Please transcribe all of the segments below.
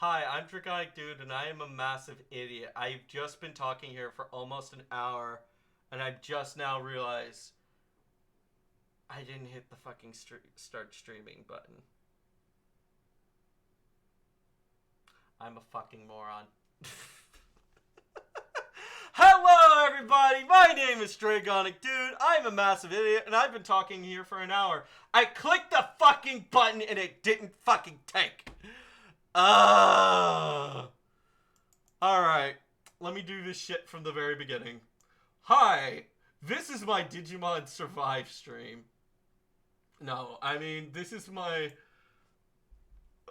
Hi, I'm Dragonic Dude, and I am a massive idiot. I've just been talking here for almost an hour, and I've just now realized I didn't hit the fucking start streaming button. I'm a fucking moron. Hello, everybody! My name is Dragonic Dude. I'm a massive idiot, and I've been talking here for an hour. I clicked the fucking button, and it didn't fucking take. Alright, let me do this shit from the very beginning. Hi, this is my Digimon Survive stream. No, I mean, this is my...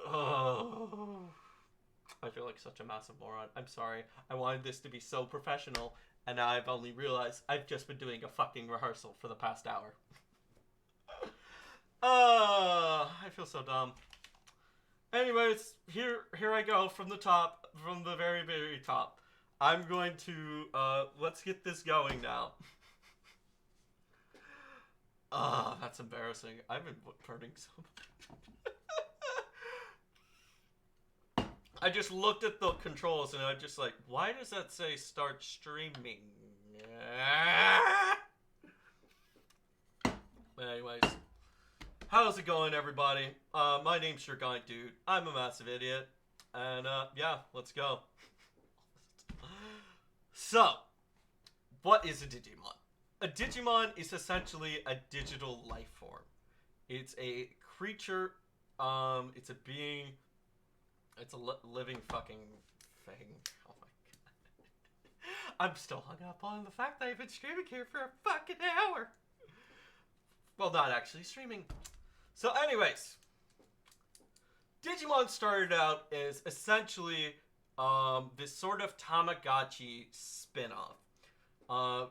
I feel like such a massive moron. I'm sorry. I wanted this to be so professional, and now I've only realized I've just been doing a fucking rehearsal for the past hour. I feel so dumb. Anyways, here I go from the top, from the very, very top. I'm going to, let's get this going now. That's embarrassing. I've been burning so much. I just looked at the controls and I'm just like, why does that say start streaming? But anyways, how's it going, everybody? My name's Dragonic Dude. I'm a massive idiot. And, yeah, let's go. So, what is a Digimon? A Digimon is essentially a digital life form. It's a creature, it's a being, it's a living fucking thing. Oh my god. I'm still hung up on the fact that I've been streaming here for a fucking hour. Well, not actually streaming. So anyways, Digimon started out as essentially this sort of Tamagotchi spin-off.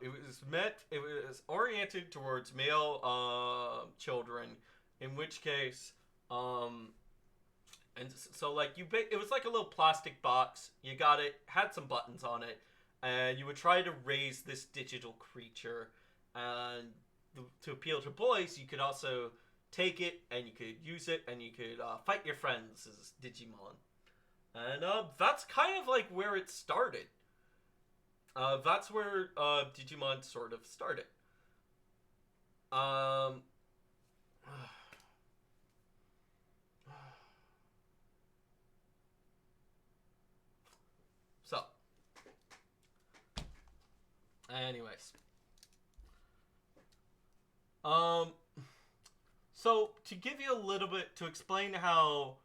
It was oriented towards male children, in which case, and so like it was like a little plastic box. You got it, had some buttons on it, and you would try to raise this digital creature. And to appeal to boys, you could also take it and you could use it and you could fight your friends as Digimon. And that's kind of like where it started. That's where Digimon sort of started. So, anyways. So to give you a little bit, to explain how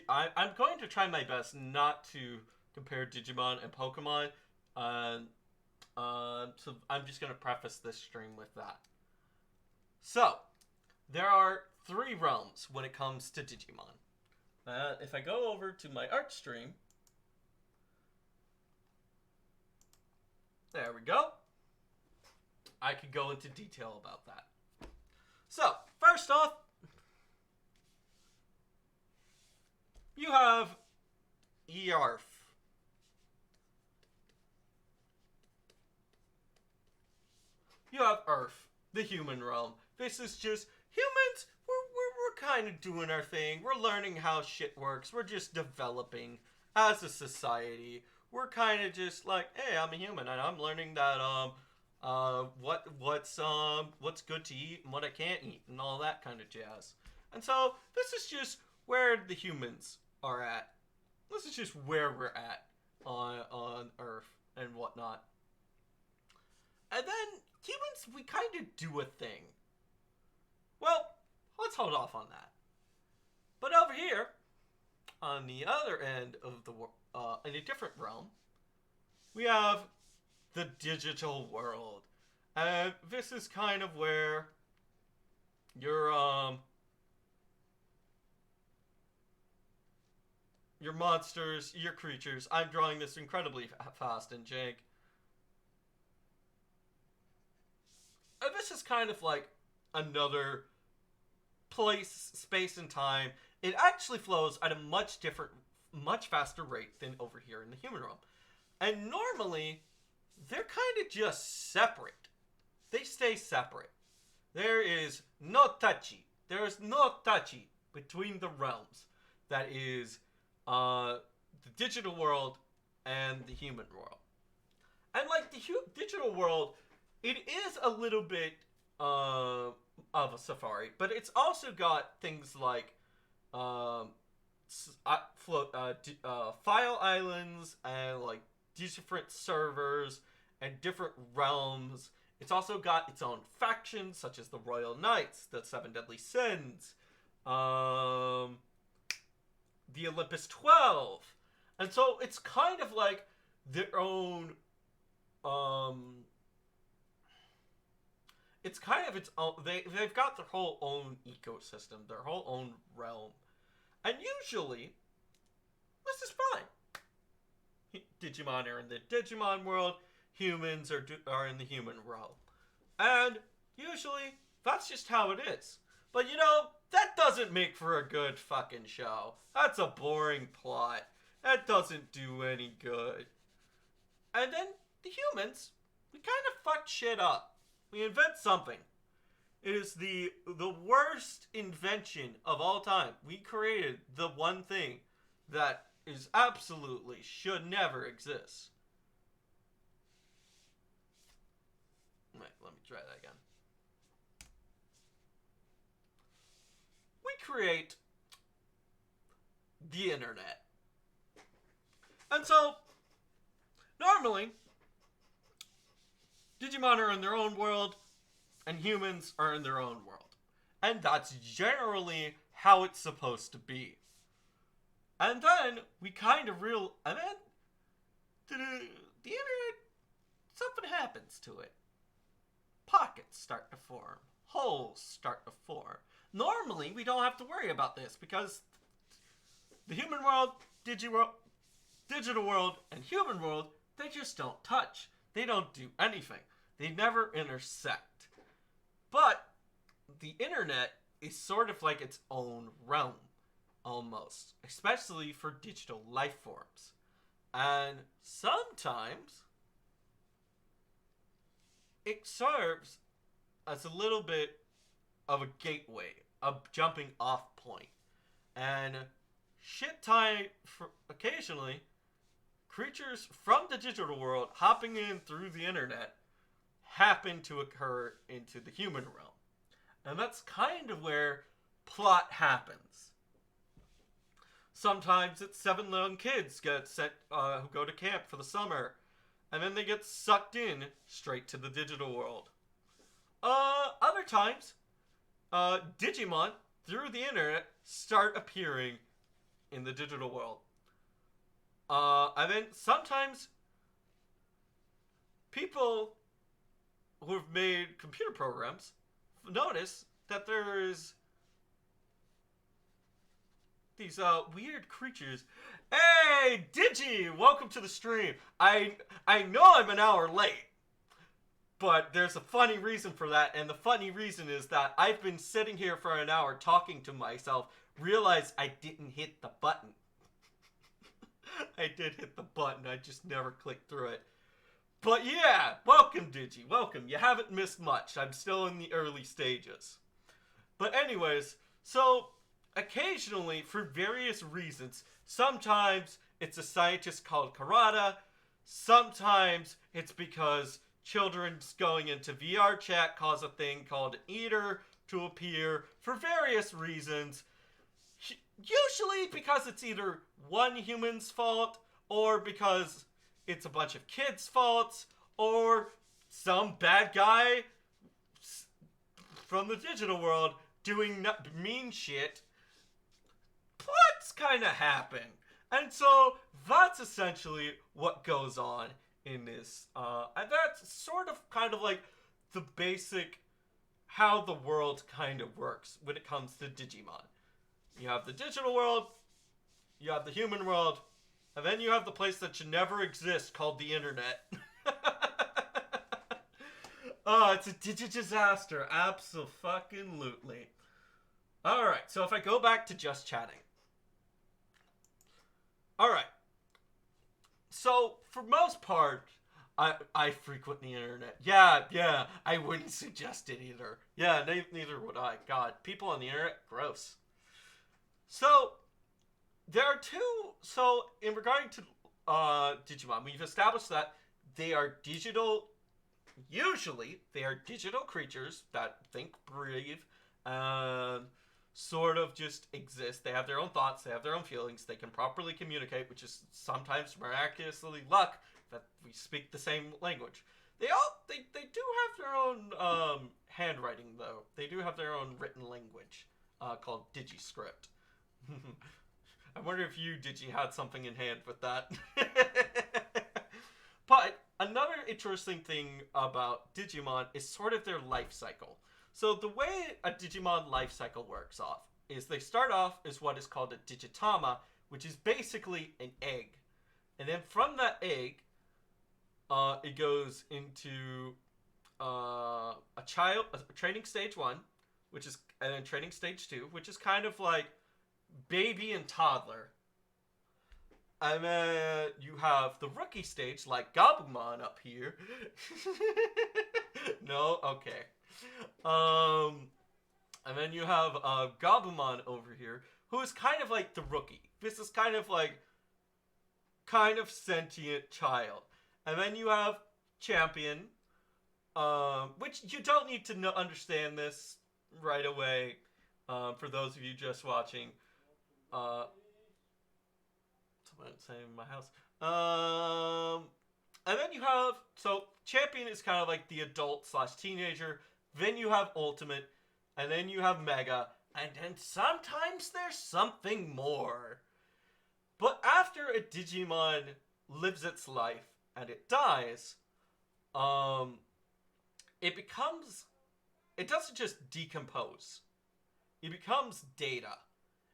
I'm going to try my best not to compare Digimon and Pokemon. So I'm just going to preface this stream with that. So, there are 3 realms when it comes to Digimon. If I go over to my art stream, there we go. I could go into detail about that. So, first off, you have Earth. You have Earth, the human realm. This is just humans. We're kind of doing our thing. We're learning how shit works. We're just developing as a society. We're kind of just like, hey, I'm a human and I'm learning that what's good to eat and what I can't eat and all that kind of jazz. And so this is just where the humans are at. This is just where we're at on Earth and whatnot. And then humans, we kind of do a thing. Well, let's hold off on that. But over here, on the other end of the world, in a different realm, we have the digital world. And this is kind of where your monsters, your creatures. I'm drawing this incredibly fast and jank. And this is kind of like another place, space, and time. It actually flows at a much faster rate than over here in the human realm. And normally, they're kind of just separate. They stay separate. There is no touchy. There is no touchy between the realms. That is the digital world and the human world. And like the digital world, it is a little bit of a safari, but it's also got things like um, file islands and like different servers and different realms. It's also got its own factions, such as the Royal Knights, the Seven Deadly Sins, um, the Olympus 12. And so it's kind of like their own. It's kind of its own. They've got their whole own ecosystem, their whole own realm. And usually, this is fine. Digimon are in the Digimon world, humans are in the human realm. And usually, that's just how it is. But you know, that doesn't make for a good fucking show. That's a boring plot. That doesn't do any good. And then the humans, we kind of fucked shit up. We invent something. It is the worst invention of all time. We created the one thing that is absolutely should never exist. Wait, let me try that again. We create the internet. And so, normally, Digimon are in their own world, and humans are in their own world. And that's generally how it's supposed to be. And then, we kind of and then, the internet, something happens to it. Pockets start to form. Holes start to form. Normally, we don't have to worry about this, because the human world, digital world, and human world, they just don't touch. They don't do anything. They never intersect. But the internet is sort of like its own realm, almost, especially for digital life forms. And sometimes it serves as a little bit of a gateway, a jumping off point. And shit time for occasionally creatures from the digital world hopping in through the internet happen to occur into the human realm. And that's kind of where plot happens. Sometimes it's 7 young kids get sent who go to camp for the summer, and then they get sucked in straight to the digital world. Other times, Digimon through the internet start appearing in the digital world. And then sometimes people who have made computer programs notice that there's these weird creatures. Hey, Digi! Welcome to the stream. I know I'm an hour late, but there's a funny reason for that, and the funny reason is that I've been sitting here for an hour talking to myself, realized I didn't hit the button. I did hit the button, I just never clicked through it. But yeah, welcome Digi, welcome. You haven't missed much. I'm still in the early stages. But anyways, so occasionally, for various reasons, sometimes it's a scientist called Karada, sometimes it's because children's going into VR chat cause a thing called an eater to appear for various reasons. Usually because it's either one human's fault, or because it's a bunch of kids' faults, or some bad guy from the digital world doing mean shit. Plots kind of happen. And so that's essentially what goes on in this. And that's sort of kind of like the basic how the world kind of works when it comes to Digimon. You have the digital world, you have the human world, and then you have the place that should never exist called the internet. Oh, it's a digi-disaster. Abso-fucking-lutely. Alright, so if I go back to just chatting. Alright. So, for most part, I frequent the internet. Yeah, I wouldn't suggest it either. Yeah, neither would I. God, people on the internet, gross. So, there are two. So, in regarding to Digimon, we've established that they are digital. Usually, they are digital creatures that think, breathe, and sort of just exist. They have their own thoughts, they have their own feelings, they can properly communicate, which is sometimes miraculously luck that we speak the same language. They do have their own handwriting though. They do have their own written language called Digiscript. I wonder if you, Digi, had something in hand with that. But another interesting thing about Digimon is sort of their life cycle. So the way a Digimon life cycle works off is they start off as what is called a Digitama, which is basically an egg. And then from that egg, it goes into a training stage 1, which is, and then training stage 2, which is kind of like baby and toddler. And then you have the rookie stage, like Gabumon up here. No? Okay. And then you have Gabumon over here, who is kind of like the rookie. This is kind of like, sentient child. And then you have Champion, which you don't need to understand this right away, for those of you just watching. Someone saying in my house. And then you have, so Champion is kind of like the adult / teenager. Then you have Ultimate, and then you have Mega, and then sometimes there's something more. But after a Digimon lives its life and it dies, it doesn't just decompose. It becomes data.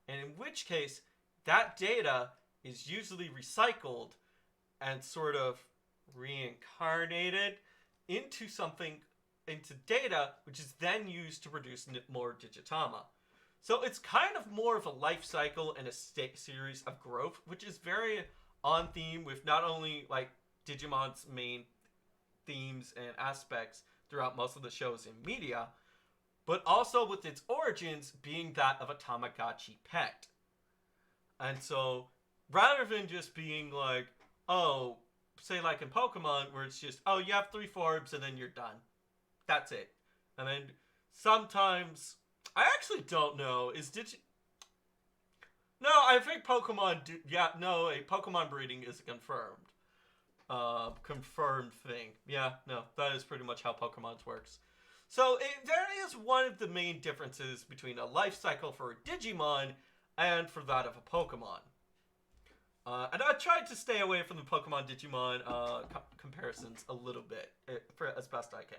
And in which case, that data is usually recycled and sort of reincarnated into data, which is then used to produce more Digitama. So it's kind of more of a life cycle and a series of growth, which is very on theme with not only like Digimon's main themes and aspects throughout most of the shows in media, but also with its origins being that of a Tamagotchi pet. And so, rather than just being like, oh, say like in Pokemon, where it's just, oh, you have 3 forms and then you're done. That's it. And then sometimes, I actually don't know, no, I think Pokemon a Pokemon breeding is a confirmed thing. Yeah, no, that is pretty much how Pokemon works. So, there is one of the main differences between a life cycle for a Digimon and for that of a Pokemon. And I tried to stay away from the Pokemon Digimon comparisons a little bit, for as best I can.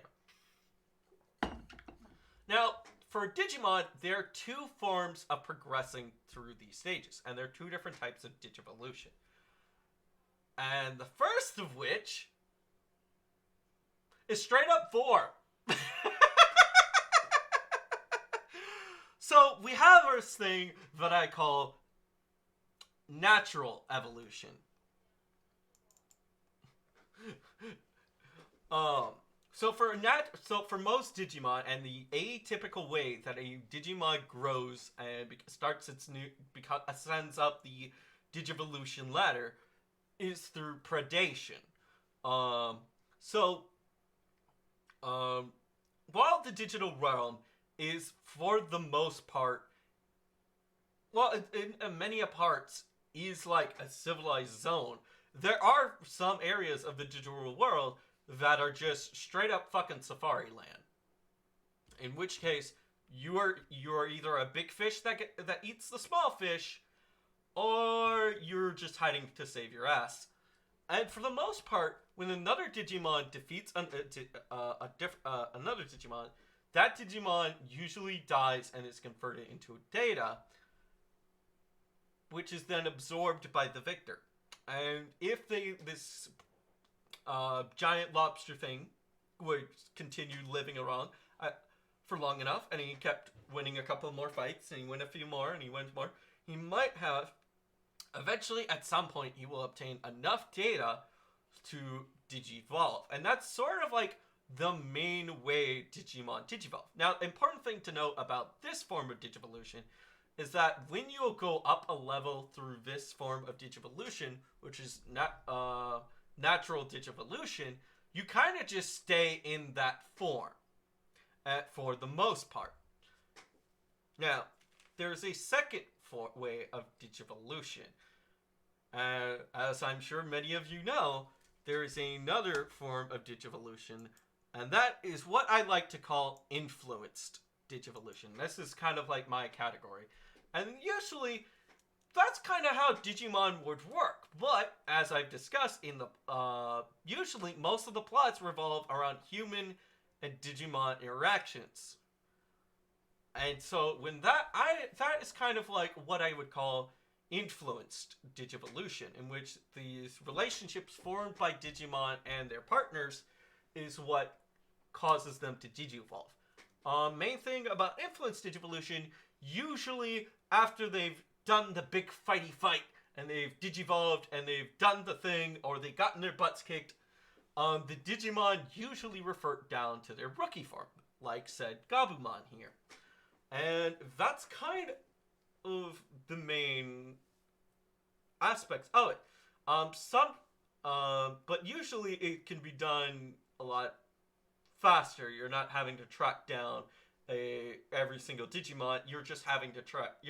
Now, for Digimon, there are 2 forms of progressing through these stages, and there are 2 different types of Digivolution. And the first of which is straight up 4. So we have this thing that I call natural evolution. So for most Digimon, and the atypical way that a Digimon grows and ascends up the Digivolution ladder is through predation. While the digital realm is, for the most part, well, in many parts, is like a civilized zone, there are some areas of the digital world that are just straight up fucking safari land. In which case, you are either a big fish that eats the small fish, or you're just hiding to save your ass. And for the most part, when another Digimon defeats another Digimon, that Digimon usually dies and is converted into data, which is then absorbed by the victor. And if this giant lobster thing would continue living around for long enough, and he kept winning a couple more fights, and he win a few more, and he wins more, he might have, eventually at some point, he will obtain enough data to digivolve. And that's sort of like the main way Digimon digivolve. Now, important thing to note about this form of digivolution is that when you go up a level through this form of Digivolution, which is natural Digivolution, you kind of just stay in that form for the most part. Now, there's a second way of Digivolution. As I'm sure many of you know, there is another form of Digivolution, and that is what I like to call influenced Digivolution. This is kind of like my category. And usually, that's kind of how Digimon would work. But, as I've discussed in the, usually most of the plots revolve around human and Digimon interactions. And so, that is kind of like what I would call influenced Digivolution, in which these relationships formed by Digimon and their partners is what causes them to Digivolve. Main thing about influenced Digivolution, usually after they've done the big fighty fight and they've Digivolved and they've done the thing or they've gotten their butts kicked, the Digimon usually revert down to their rookie form, like said Gabumon here. And that's kind of the main aspects of it. But usually it can be done a lot faster. You're not having to track down every single Digimon. You're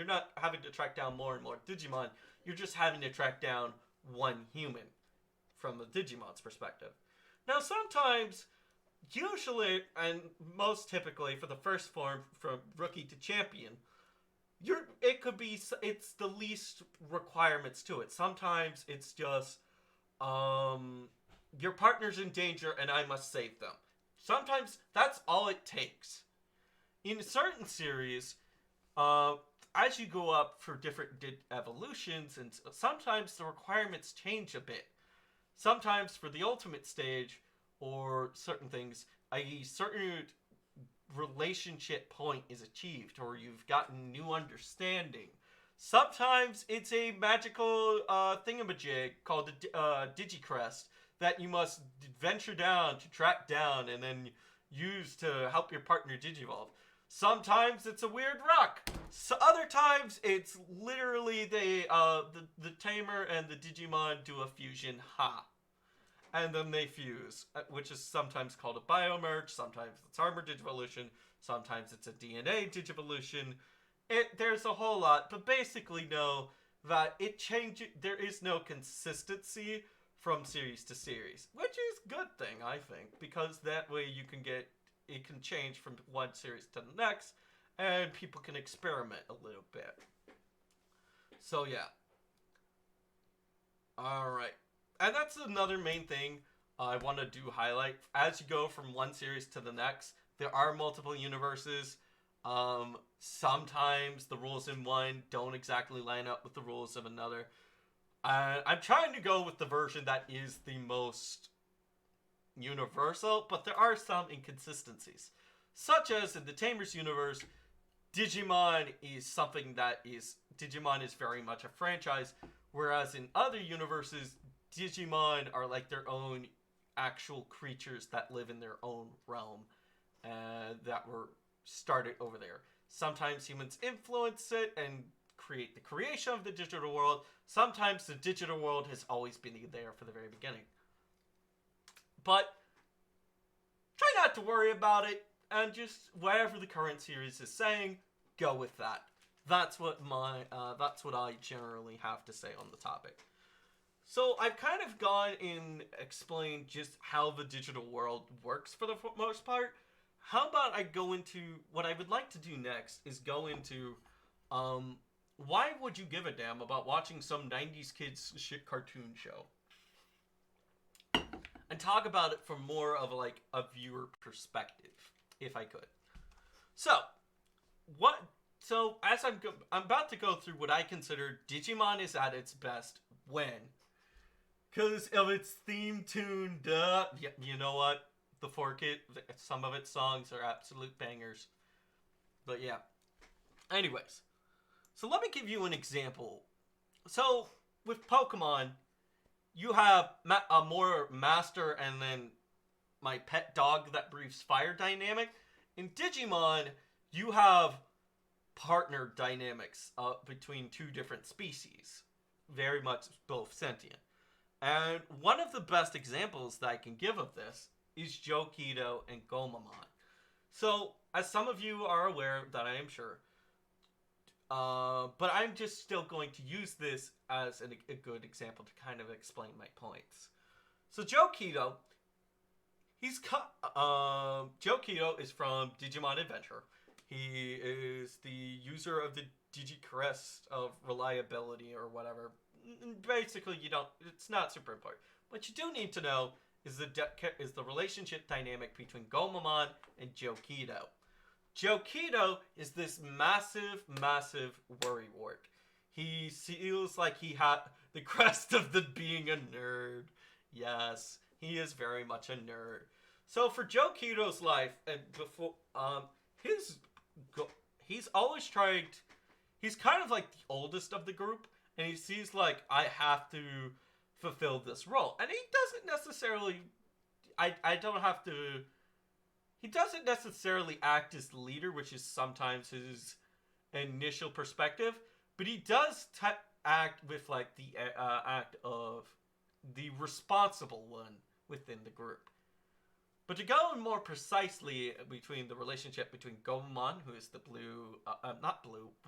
not having to track down more and more Digimon. You're just having to track down one human from the Digimon's perspective. Now, sometimes, usually, and most typically for the first form, from rookie to champion, it's the least requirements to it. Sometimes it's just, your partner's in danger and I must save them. Sometimes that's all it takes. In certain series, as you go up for different evolutions, and sometimes the requirements change a bit. Sometimes for the ultimate stage, or certain things, a certain relationship point is achieved, or you've gotten new understanding. Sometimes it's a magical thingamajig called the Digicrest that you must venture down to track down and then use to help your partner Digivolve. Sometimes it's a weird rock. So other times it's literally the tamer and the Digimon do a fusion and then they fuse, which is sometimes called a biomerge, sometimes it's armor Digivolution, sometimes it's a DNA Digivolution. There's a whole lot, but basically know that it changes. There is no consistency from series to series, which is a good thing, I think, because that way it can change from one series to the next, and people can experiment a little bit. So yeah. Alright. And that's another main thing I want to do highlight. As you go from one series to the next, there are multiple universes. Sometimes the rules in one don't exactly line up with the rules of another. I'm trying to go with the version that is the most universal, but there are some inconsistencies. Such as in the Tamers universe, Digimon is very much a franchise, whereas in other universes, Digimon are like their own actual creatures that live in their own realm that were started over there. Sometimes humans influence it and create the creation of the digital world. Sometimes the digital world has always been there for the very beginning. But try not to worry about it, and just whatever the current series is saying, go with that. That's what I generally have to say on the topic. So I've kind of gone and explained just how the digital world works for the most part. How about I go into what I would like to do next is go into why would you give a damn about watching some 90s kids shit cartoon show? And talk about it from more of a viewer perspective, if I could. So as I'm about to go through what I consider Digimon is at its best when, because of its theme tune, you know what? Some of its songs are absolute bangers. But yeah. Anyways, so let me give you an example. So with Pokemon, you have a more master and then my pet dog that breathes fire dynamic. In Digimon, you have partner dynamics between two different species, very much both sentient. And one of the best examples that I can give of this is Joe Keto and Gomamon. So, as some of you are aware, that I am sure, but I'm just still going to use this as a good example to kind of explain my points. So, Joe Keto is from Digimon Adventure. He is the user of the Digicrest of reliability or whatever. Basically, it's not super important. What you do need to know is the relationship dynamic between Gomamon and Joe Keto. Joe Keto is this massive, massive worrywart. He feels like he had the crest of the being a nerd. Yes, he is very much a nerd. So for Joe Keto's life, and before he's always tried. He's kind of like the oldest of the group, and he sees like, I have to fulfill this role, and he doesn't necessarily. I don't have to. He doesn't necessarily act as the leader, which is sometimes his initial perspective, but he does act with like the act of the responsible one within the group. But to go more precisely between the relationship between Gomamon, who is the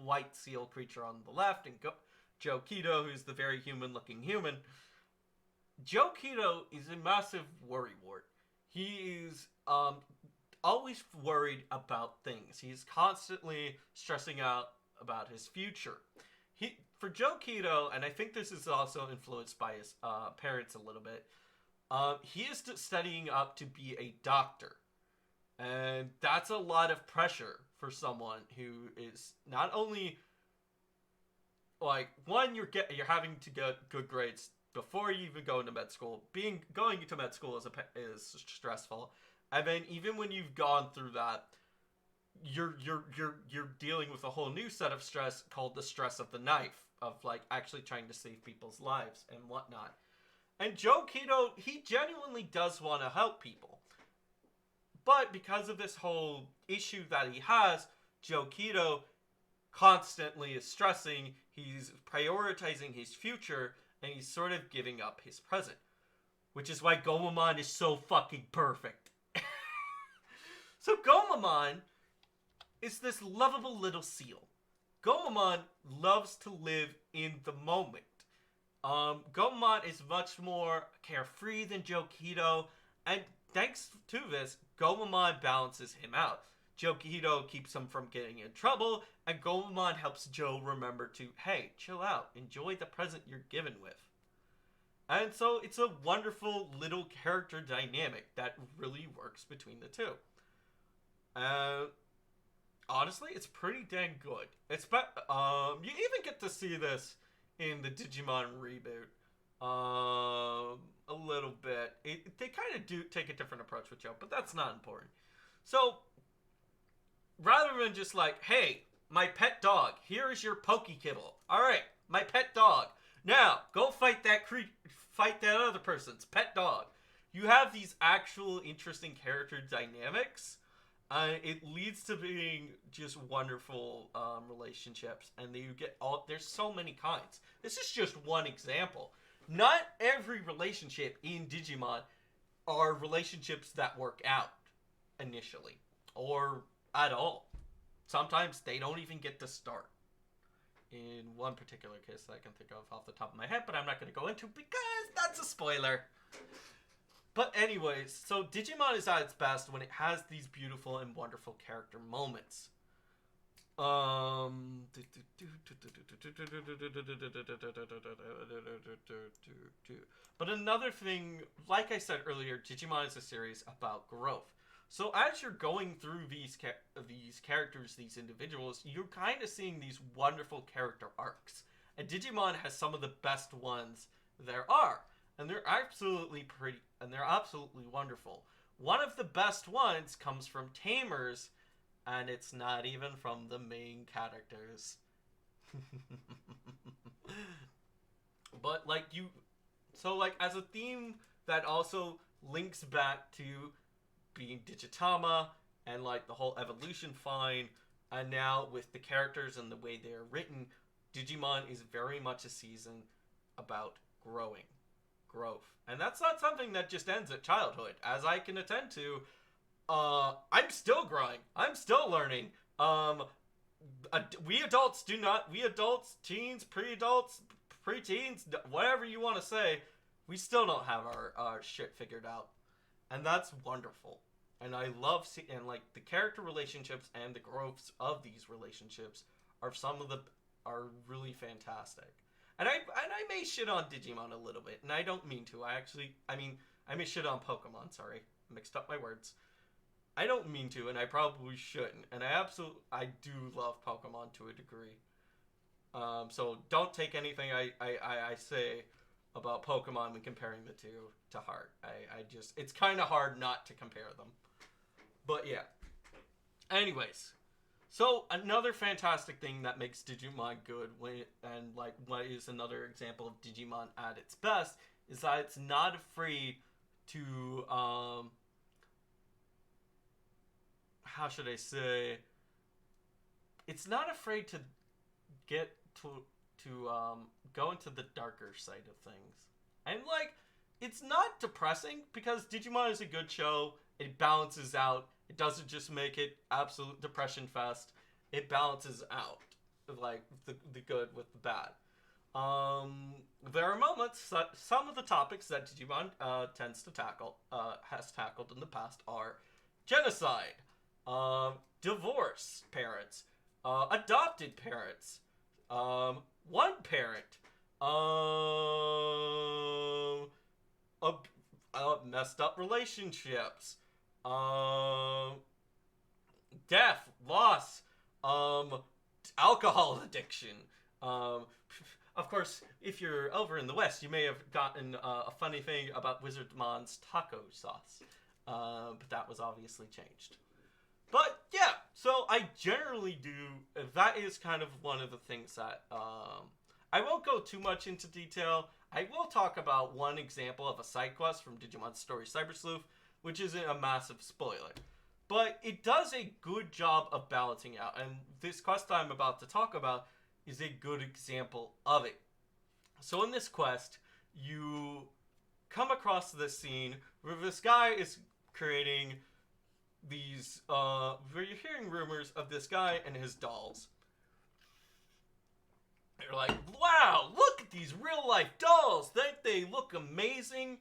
white seal creature on the left, and Joe Keto, who's the very human-looking human. Joe Keto is a massive worrywart. He is always worried about things. He's constantly stressing out about his future. For Joe Keto, and I think this is also influenced by his parents a little bit, he is studying up to be a doctor. And that's a lot of pressure for someone who is not only like, one, you're having to get good grades before you even go into med school. Going into med school is stressful, and then even when you've gone through that, you're dealing with a whole new set of stress called the stress of the knife, of like actually trying to save people's lives and whatnot. And Joe Keto, he genuinely does want to help people, but because of this whole issue that he has, Joe Keto constantly is stressing. He's prioritizing his future, and he's sort of giving up his present. Which is why Gomamon is so fucking perfect. So Gomamon is this lovable little seal. Gomamon loves to live in the moment. Gomamon is much more carefree than Joe Keto, and thanks to this, Gomamon balances him out. Joe Keto keeps him from getting in trouble, and Gomamon helps Joe remember to, hey, chill out, enjoy the present you're given with. And so it's a wonderful little character dynamic that really works between the two. Honestly, it's pretty dang good. You even get to see this in the Digimon reboot. A little bit. They kind of do take a different approach with Joe, but that's not important. So, rather than just like, hey, my pet dog, here is your Pokekibble. Alright, my pet dog. Now, go fight that other person's pet dog. You have these actual interesting character dynamics. It leads to being just wonderful relationships, and there's so many kinds. This is just one example. Not every relationship in Digimon are relationships that work out initially, or at all. Sometimes they don't even get to start. In one particular case that I can think of off the top of my head, but I'm not going to go into because that's a spoiler. But anyways, so Digimon is at its best when it has these beautiful and wonderful character moments. But another thing, like I said earlier, Digimon is a series about growth. So as you're going through these characters, these individuals, you're kind of seeing these wonderful character arcs. And Digimon has some of the best ones there are. And they're absolutely pretty, and they're absolutely wonderful. One of the best ones comes from Tamers, and it's not even from the main characters. But as a theme that also links back to being Digitama and like the whole evolution fine, And now with the characters and the way they are written, Digimon is very much a season about growth. And that's not something that just ends at childhood. As I can attend to, I'm still growing. I'm still learning. We adults do not, we adults, teens, pre-adults, pre-teens, whatever you want to say, we still don't have our shit figured out. And that's wonderful. And I love seeing, and like the character relationships and the growths of these relationships are really fantastic. And I may shit on Digimon a little bit, and I don't mean to. I may shit on Pokemon. Sorry, mixed up my words. I don't mean to, and I probably shouldn't. And I do love Pokemon to a degree. So don't take anything I say about Pokemon when comparing the two to heart. It's kind of hard not to compare them. But yeah. Anyways, so another fantastic thing that makes Digimon good, and like what is another example of Digimon at its best, is that it's not afraid to how should I say? It's not afraid to get to go into the darker side of things. And like, it's not depressing because Digimon is a good show. It balances out. It doesn't just make it absolute depression fest. It balances out, like the good with the bad. There are moments that some of the topics that Digimon tends to tackle, has tackled in the past, are genocide, divorce parents, adopted parents, one parent, messed up relationships, death, loss, alcohol addiction. Of course, if you're over in the West, you may have gotten a funny thing about Wizardmon's taco sauce, but that was obviously changed. But yeah, so I generally do. That is kind of one of the things that I won't go too much into detail. I will talk about one example of a side quest from Digimon Story Cyber Sleuth, which isn't a massive spoiler. But it does a good job of balancing out, and this quest I'm about to talk about is a good example of it. So in this quest, you come across this scene where this guy is creating these, where you're hearing rumors of this guy and his dolls. You're like, wow, look at these real life dolls. Don't they look amazing?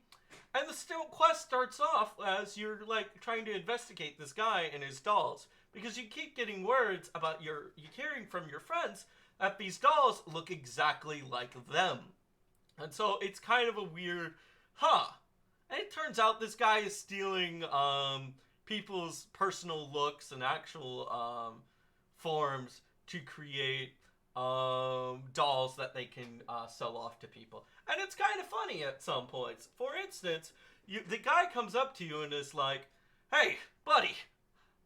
And the quest starts off as you're like trying to investigate this guy and his dolls, because you keep getting words about you're hearing from your friends that these dolls look exactly like them. And so it's kind of a weird, And it turns out this guy is stealing people's personal looks and actual forms to create dolls that they can sell off to people. And it's kind of funny at some points. For instance, the guy comes up to you and is like, hey, buddy,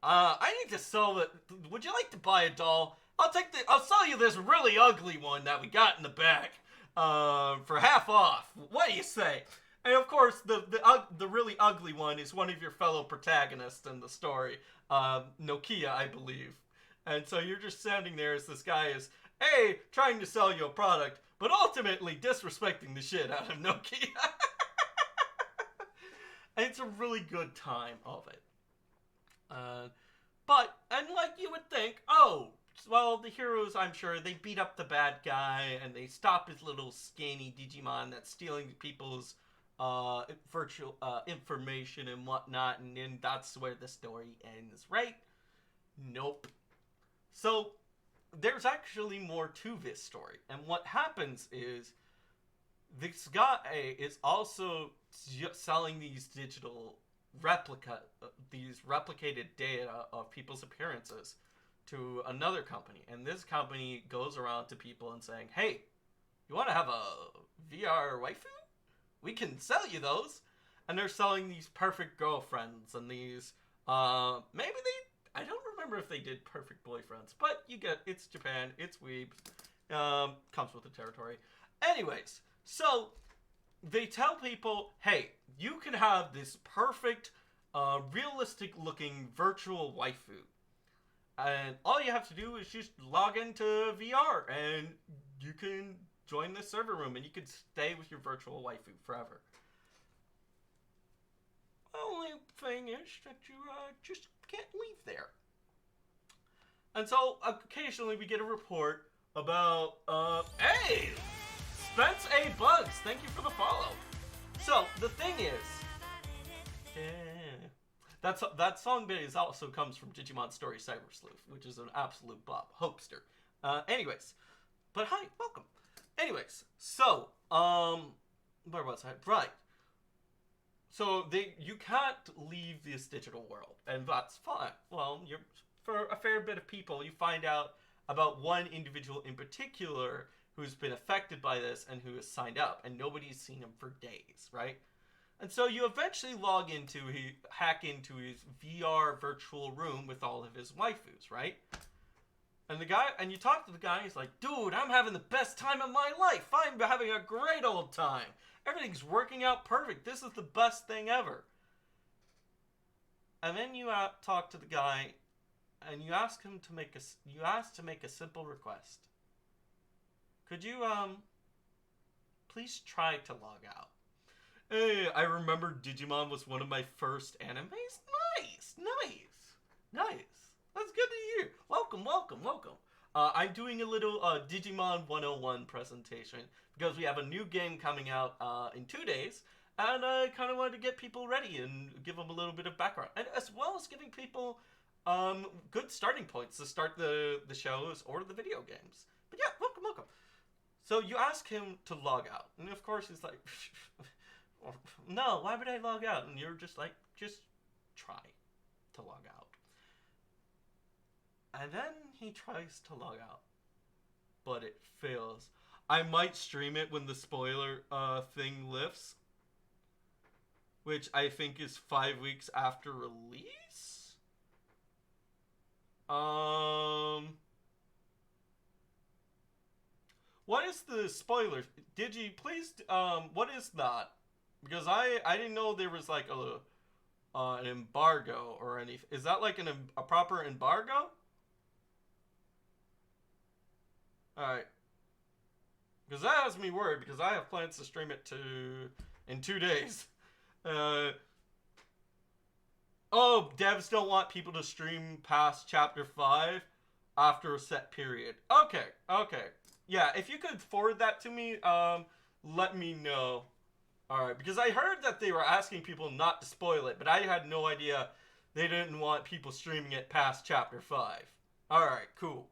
I need to sell it. Would you like to buy a doll? I'll sell you this really ugly one that we got in the back for half off. What do you say? And of course, the really ugly one is one of your fellow protagonists in the story, Nokia, I believe. And so you're just standing there as this guy is, trying to sell you a product, but ultimately disrespecting the shit out of Nokia. And it's a really good time of it. And like you would think, the heroes, I'm sure, they beat up the bad guy, and they stop his little skinny Digimon that's stealing people's virtual information and whatnot, and then that's where the story ends, right? Nope. So there's actually more to this story, and what happens is this guy is also selling these digital these replicated data of people's appearances to another company, and this company goes around to people and saying, hey, you want to have a VR waifu? We can sell you those. And they're selling these perfect girlfriends and these, I don't remember if they did perfect boyfriends, but it's Japan, it's weebs, comes with the territory. Anyways, so they tell people, hey, you can have this perfect, realistic looking virtual waifu. And all you have to do is just log into VR, and you can join the server room, and you can stay with your virtual waifu forever. The only thing is that you just can't leave there. And so occasionally we get a report about, hey! Spence A. Bugs, thank you for the follow. So, the thing is, that song bit also comes from Digimon Story Cyber Sleuth, which is an absolute hoaxster. Anyways, but hi, welcome. Anyways, so, where was I? Right. So, you can't leave this digital world, and that's fine. Well, for a fair bit of people, you find out about one individual in particular who's been affected by this and who has signed up, and nobody's seen him for days, right? And so you eventually hack into his VR virtual room with all of his waifus, right? And you talk to the guy, he's like, dude, I'm having the best time of my life. I'm having a great old time. Everything's working out perfect. This is the best thing ever. And then you talk to the guy, and you ask him to make a simple request. Could you, please try to log out? Hey, I remember Digimon was one of my first animes. Nice. That's good to hear. Welcome. I'm doing a little Digimon 101 presentation because we have a new game coming out in 2 days, and I kind of wanted to get people ready and give them a little bit of background, and as well as giving people good starting points to start the shows or the video games. But yeah, welcome. So you ask him to log out, and of course he's like, no, why would I log out? And you're just like, just try to log out. And then he tries to log out, but it fails. I might stream it when the spoiler thing lifts, which I think is 5 weeks after release. What is the spoiler? Digi, please, what is that? Because I didn't know there was like an embargo or anything. Is that like a proper embargo? Alright. Because that has me worried, because I have plans to stream it in 2 days. Devs don't want people to stream past Chapter 5 after a set period. Okay. Yeah, if you could forward that to me, let me know. Alright, because I heard that they were asking people not to spoil it, but I had no idea they didn't want people streaming it past Chapter 5. Alright, cool.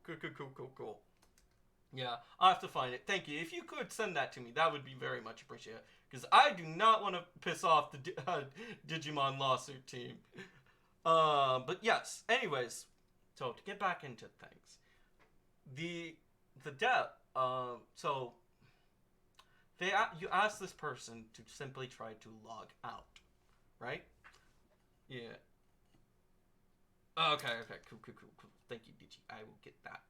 Yeah, I'll have to find it. Thank you. If you could send that to me, that would be very much appreciated. Because I do not want to piss off the Digimon lawsuit team. But yes, anyways. So, to get back into things. The debt, so you ask this person to simply try to log out, right? Yeah. Okay, cool. Thank you, Digi. I will get that.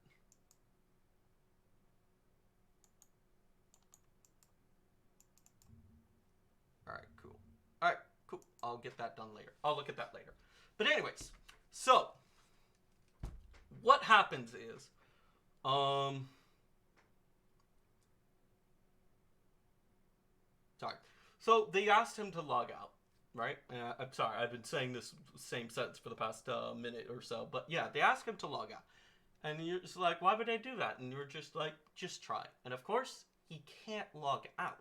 Alright, cool. I'll get that done later. I'll look at that later. But anyways, so what happens is, sorry. So they asked him to log out, right? I'm sorry, I've been saying this same sentence for the past minute or so, but yeah, they asked him to log out. And you're just like, why would I do that? And you're just like, just try. And of course, he can't log out.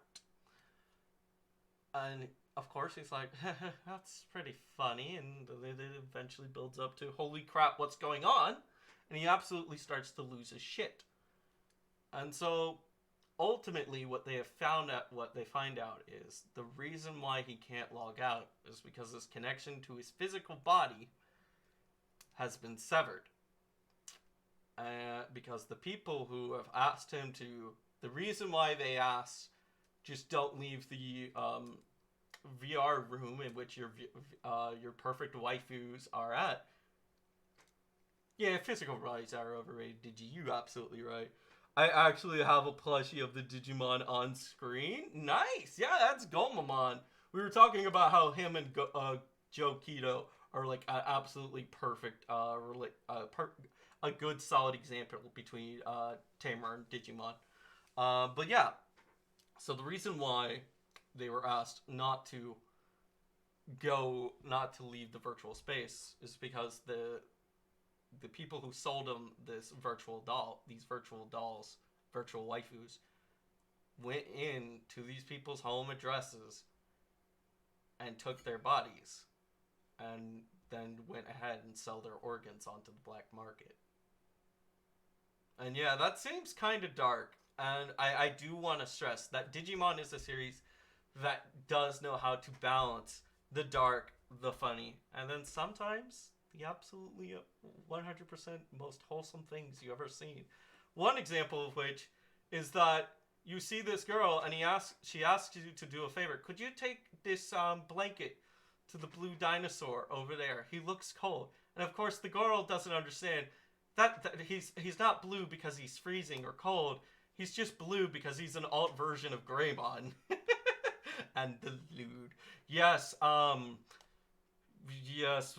And of course, he's like, that's pretty funny. And it eventually builds up to, holy crap, what's going on? And he absolutely starts to lose his shit. And so, ultimately, what they find out is the reason why he can't log out is because his connection to his physical body has been severed. Because the people who have asked him to, the reason why they ask, just don't leave the VR room in which your perfect waifus are at. Yeah, physical bodies are overrated, Digi. You absolutely right. I actually have a plushie of the Digimon on screen. Nice! Yeah, that's Gomamon. We were talking about how him and Joe Keto are like an absolutely perfect a good solid example between Tamer and Digimon. But yeah, so the reason why they were asked not to leave the virtual space is because the people who sold them these virtual dolls, virtual waifus, went into these people's home addresses and took their bodies and then went ahead and sell their organs onto the black market. And yeah, that seems kind of dark. And I do want to stress that Digimon is a series that does know how to balance the dark, the funny, and then sometimes the absolutely 100% most wholesome things you ever seen. One example of which is that you see this girl and she asks you to do a favor. Could you take this blanket to the blue dinosaur over there? He looks cold. And of course the girl doesn't understand that he's not blue because he's freezing or cold. He's just blue because he's an alt version of Greymon. And the lewd. Yes, yes,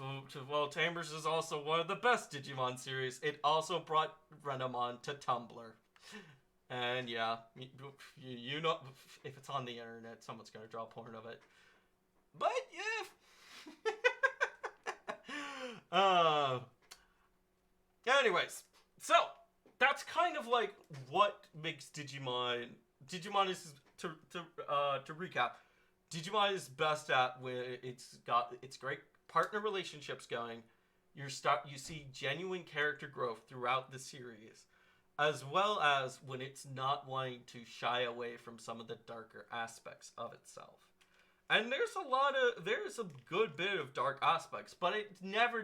well, Tamers is also one of the best Digimon series. It also brought Renamon to Tumblr. And yeah, you know, if it's on the internet, someone's gonna draw porn of it. But yeah. Anyways, so that's kind of like what makes Digimon. Digimon is to recap. Digimon is best at when it's got its great partner relationships going. You see genuine character growth throughout the series, as well as when it's not wanting to shy away from some of the darker aspects of itself. And there's a good bit of dark aspects, but it never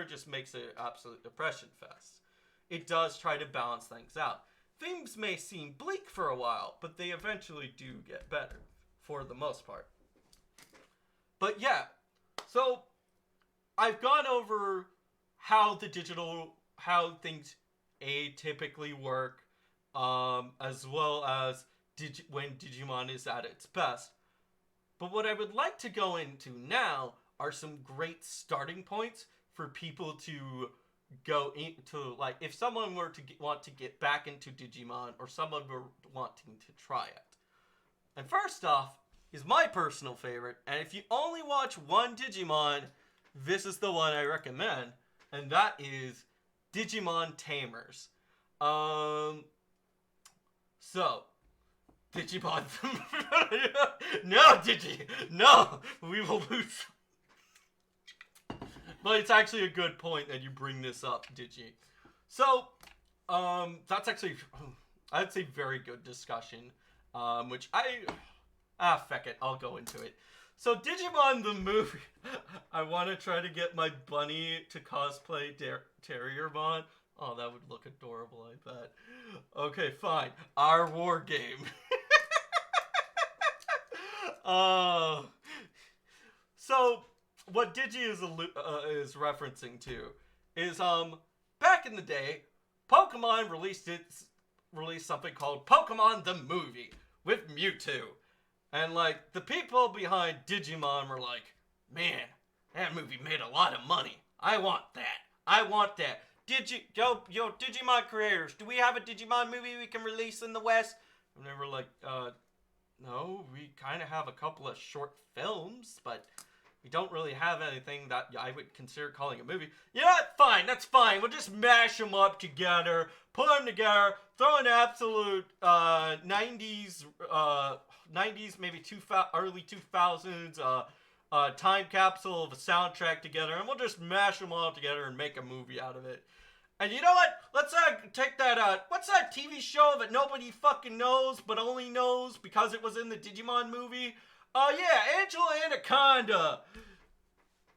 just makes it an absolute depression fest. It does try to balance things out. Things may seem bleak for a while, but they eventually do get better, for the most part. But yeah, so I've gone over how things atypically work, as well as when Digimon is at its best. But what I would like to go into now are some great starting points for people to go into, like, if someone were to want to get back into Digimon, or someone were wanting to try it. And first off is my personal favorite, and if you only watch one Digimon, this is the one I recommend, and that is Digimon Tamers. So Digimon. No, no, we will lose. But it's actually a good point that you bring this up, Digi. So, that's actually, I'd say, very good discussion. Which feck it, I'll go into it. So, Digimon the movie, I want to try to get my bunny to cosplay Terriermon. Oh, that would look adorable, I bet. Okay, fine. Our war game. So what Digi is referencing to is back in the day, Pokemon released something called Pokemon the Movie with Mewtwo, and like the people behind Digimon were like, man, that movie made a lot of money. I want that. Digimon creators, do we have a Digimon movie we can release in the West? And they were like, no, we kind of have a couple of short films, but we don't really have anything that I would consider calling a movie. You know what? Fine, that's fine. We'll just mash them up together, put them together, throw an absolute 90s, maybe early 2000s time capsule of a soundtrack together, and we'll just mash them all together and make a movie out of it. And you know what? Let's take that, what's that TV show that nobody fucking knows, but only knows because it was in the Digimon movie? Yeah, Angel Anaconda.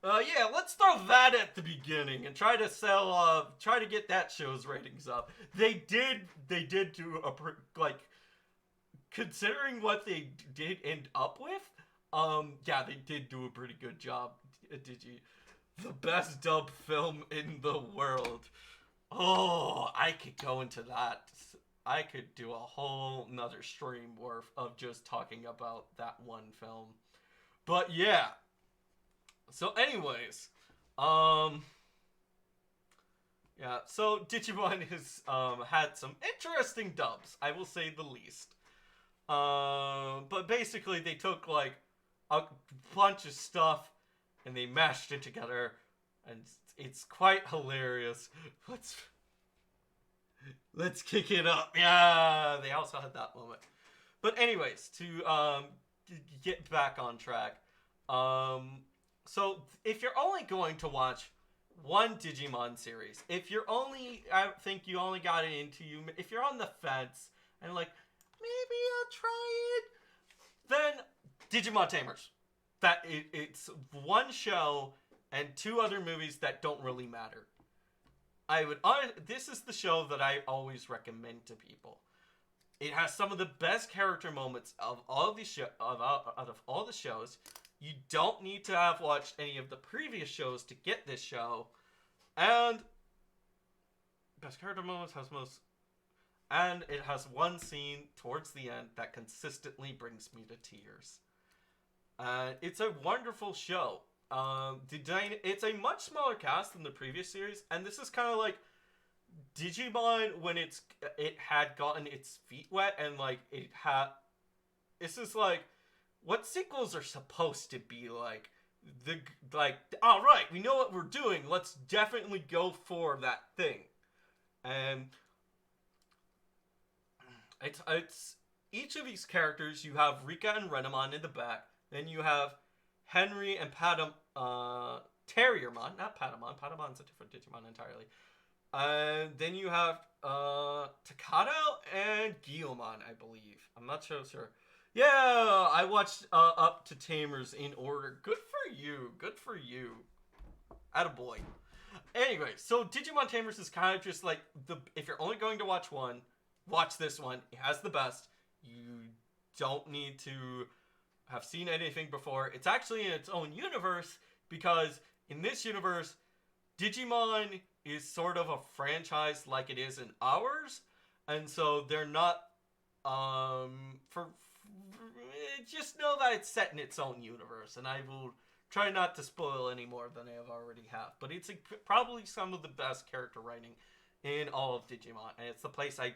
Yeah, let's throw that at the beginning and try to get that show's ratings up. They did do considering what they did end up with, yeah, they did do a pretty good job, Digi. The best dub film in the world. Oh, I could go into that. I could do a whole nother stream worth of just talking about that one film. But yeah. So anyways, Yeah, so Digimon has had some interesting dubs, I will say the least. But basically, they took like a bunch of stuff and they mashed it together, and it's quite hilarious. Let's let's kick it up. Yeah, they also had that moment. But anyways, to get back on track, so if you're only going to watch one Digimon series, if you're only, I think you only got it into you, if you're on the fence and like, maybe I'll try it, then Digimon Tamers. It's one show and two other movies that don't really matter. This is the show that I always recommend to people. It has some of the best character moments of all the out of all the shows. You don't need to have watched any of the previous shows to get this show, and best character moments has most, and it has one scene towards the end that consistently brings me to tears. It's a wonderful show. It's a much smaller cast than the previous series, and this is kind of like Digimon when it had gotten its feet wet, and like it had. This is like what sequels are supposed to be like. All right, we know what we're doing. Let's definitely go for that thing, and it's each of these characters. You have Rika and Renamon in the back. Then you have Henry and Terriermon, not Patamon. Patamon's a different Digimon entirely. And then you have Takato and Guilmon, I believe. I'm not so sure. Yeah, I watched up to Tamers in order. Good for you. Good for you. Attaboy. Anyway, so Digimon Tamers is kind of just like if you're only going to watch one, watch this one. It has the best. You don't need to have seen anything before. It's actually in its own universe because in this universe, Digimon is sort of a franchise like it is in ours, and so they're not just know that it's set in its own universe, and I will try not to spoil any more than I have already have. But it's probably some of the best character writing in all of Digimon, and it's the place I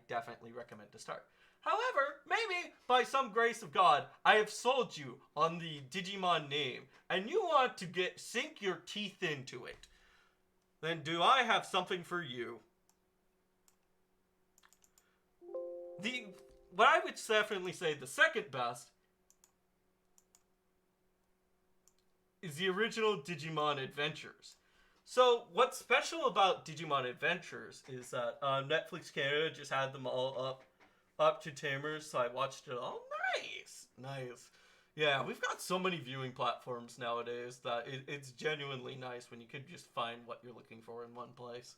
definitely recommend to start. However, maybe by some grace of God, I have sold you on the Digimon name, and you want to sink your teeth into it. Then do I have something for you? What I would definitely say the second best is the original Digimon Adventures. So what's special about Digimon Adventures is that Netflix Canada just had them all up to Tamers, so I watched it all. Nice. Yeah, we've got so many viewing platforms nowadays that it's genuinely nice when you could just find what you're looking for in one place.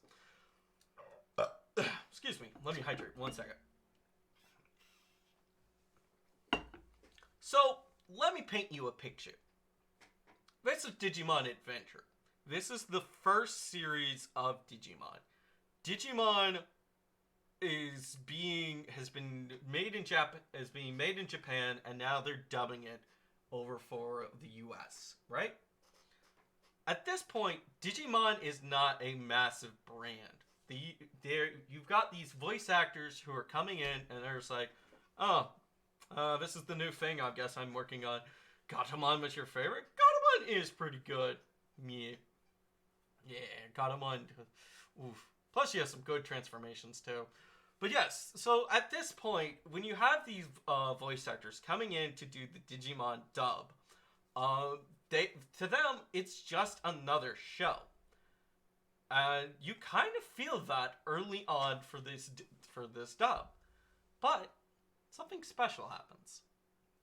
Excuse me, let me hydrate 1 second. So, let me paint you a picture. This is Digimon Adventure. This is the first series of Digimon. Digimon is being made in Japan, and now they're dubbing it over for the US, right? At this point, Digimon is not a massive brand. You've got these voice actors who are coming in, and they're just like, this is the new thing I guess I'm working on. Gatomon was your favorite? Gatomon is pretty good. Yeah, Gatomon. Oof. Plus, she has some good transformations, too. But yes, so at this point, when you have these voice actors coming in to do the Digimon dub, to them, it's just another show. And you kind of feel that early on for this dub. But something special happens.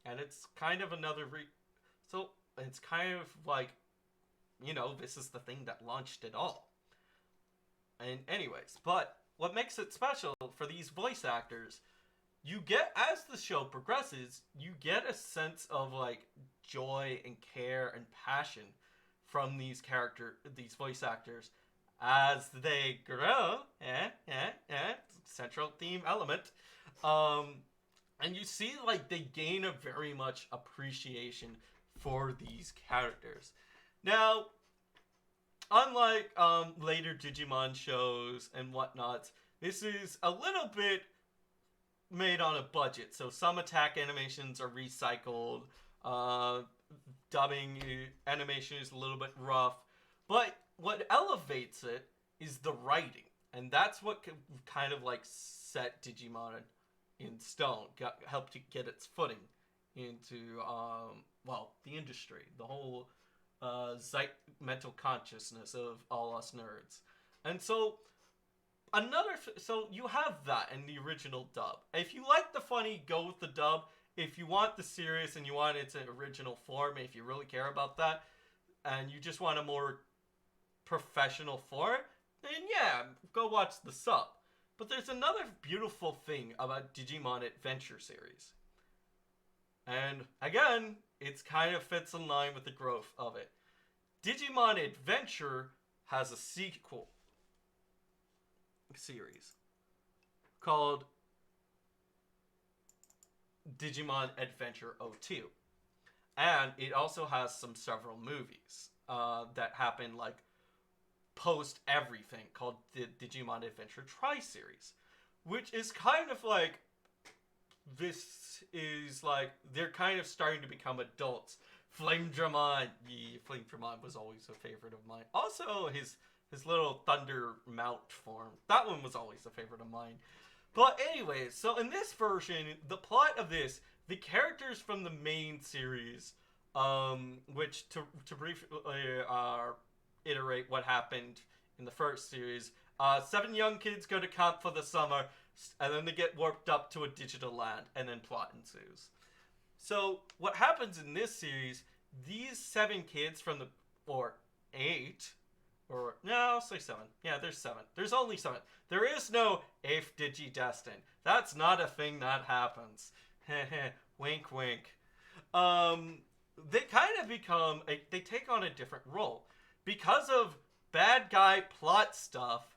And it's kind of another so it's kind of like, this is the thing that launched it all. And anyways, but what makes it special for these voice actors, you get, as the show progresses, you get a sense of like joy and care and passion from these voice actors as they grow. Central theme element. And you see like they gain a very much appreciation for these characters. Now, unlike later Digimon shows and whatnot, this is a little bit made on a budget. So some attack animations are recycled. Uh, Dubbing animation is a little bit rough, but what elevates it is the writing, and that's what kind of like set Digimon in stone, helped to get its footing into the industry, the whole mental consciousness of all us nerds, and so so you have that in the original dub. If you like the funny, go with the dub. If you want the serious and you want its original form, if you really care about that, and you just want a more professional form, then yeah, go watch the sub. But there's another beautiful thing about Digimon Adventure series. And again, it's kind of fits in line with the growth of it. Digimon Adventure has a sequel series called Digimon Adventure 02. And it also has several movies that happen like post everything, called the Digimon Adventure Tri-Series, which is kind of like, this is like, they're kind of starting to become adults. Flamedramon, Flamedramon was always a favorite of mine. Also, his little thunder mount form, that one was always a favorite of mine. But anyways, so in this version, the plot of this, the characters from the main series, which to briefly iterate what happened in the first series, 7 young kids go to camp for the summer, and then they get warped up to a digital land, and then plot ensues. So what happens in this series, these 7 kids from the, or 8, or no, I'll say 7. Yeah, there's 7. There's only 7. There is no 8th Digidestin. That's not a thing that happens. Wink, wink. They kind of become, they take on a different role. Because of bad guy plot stuff,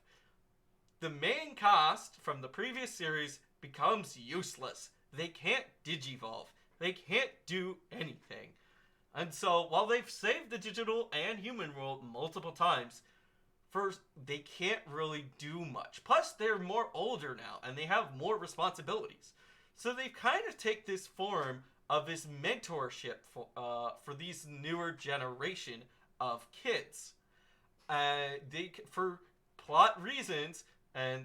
the main cast from the previous series becomes useless. They can't digivolve. They can't do anything. And so, while they've saved the digital and human world multiple times, first, they can't really do much. Plus, they're more older now, and they have more responsibilities. So they kind of take this form of this mentorship for these newer generation of kids. They, for plot reasons and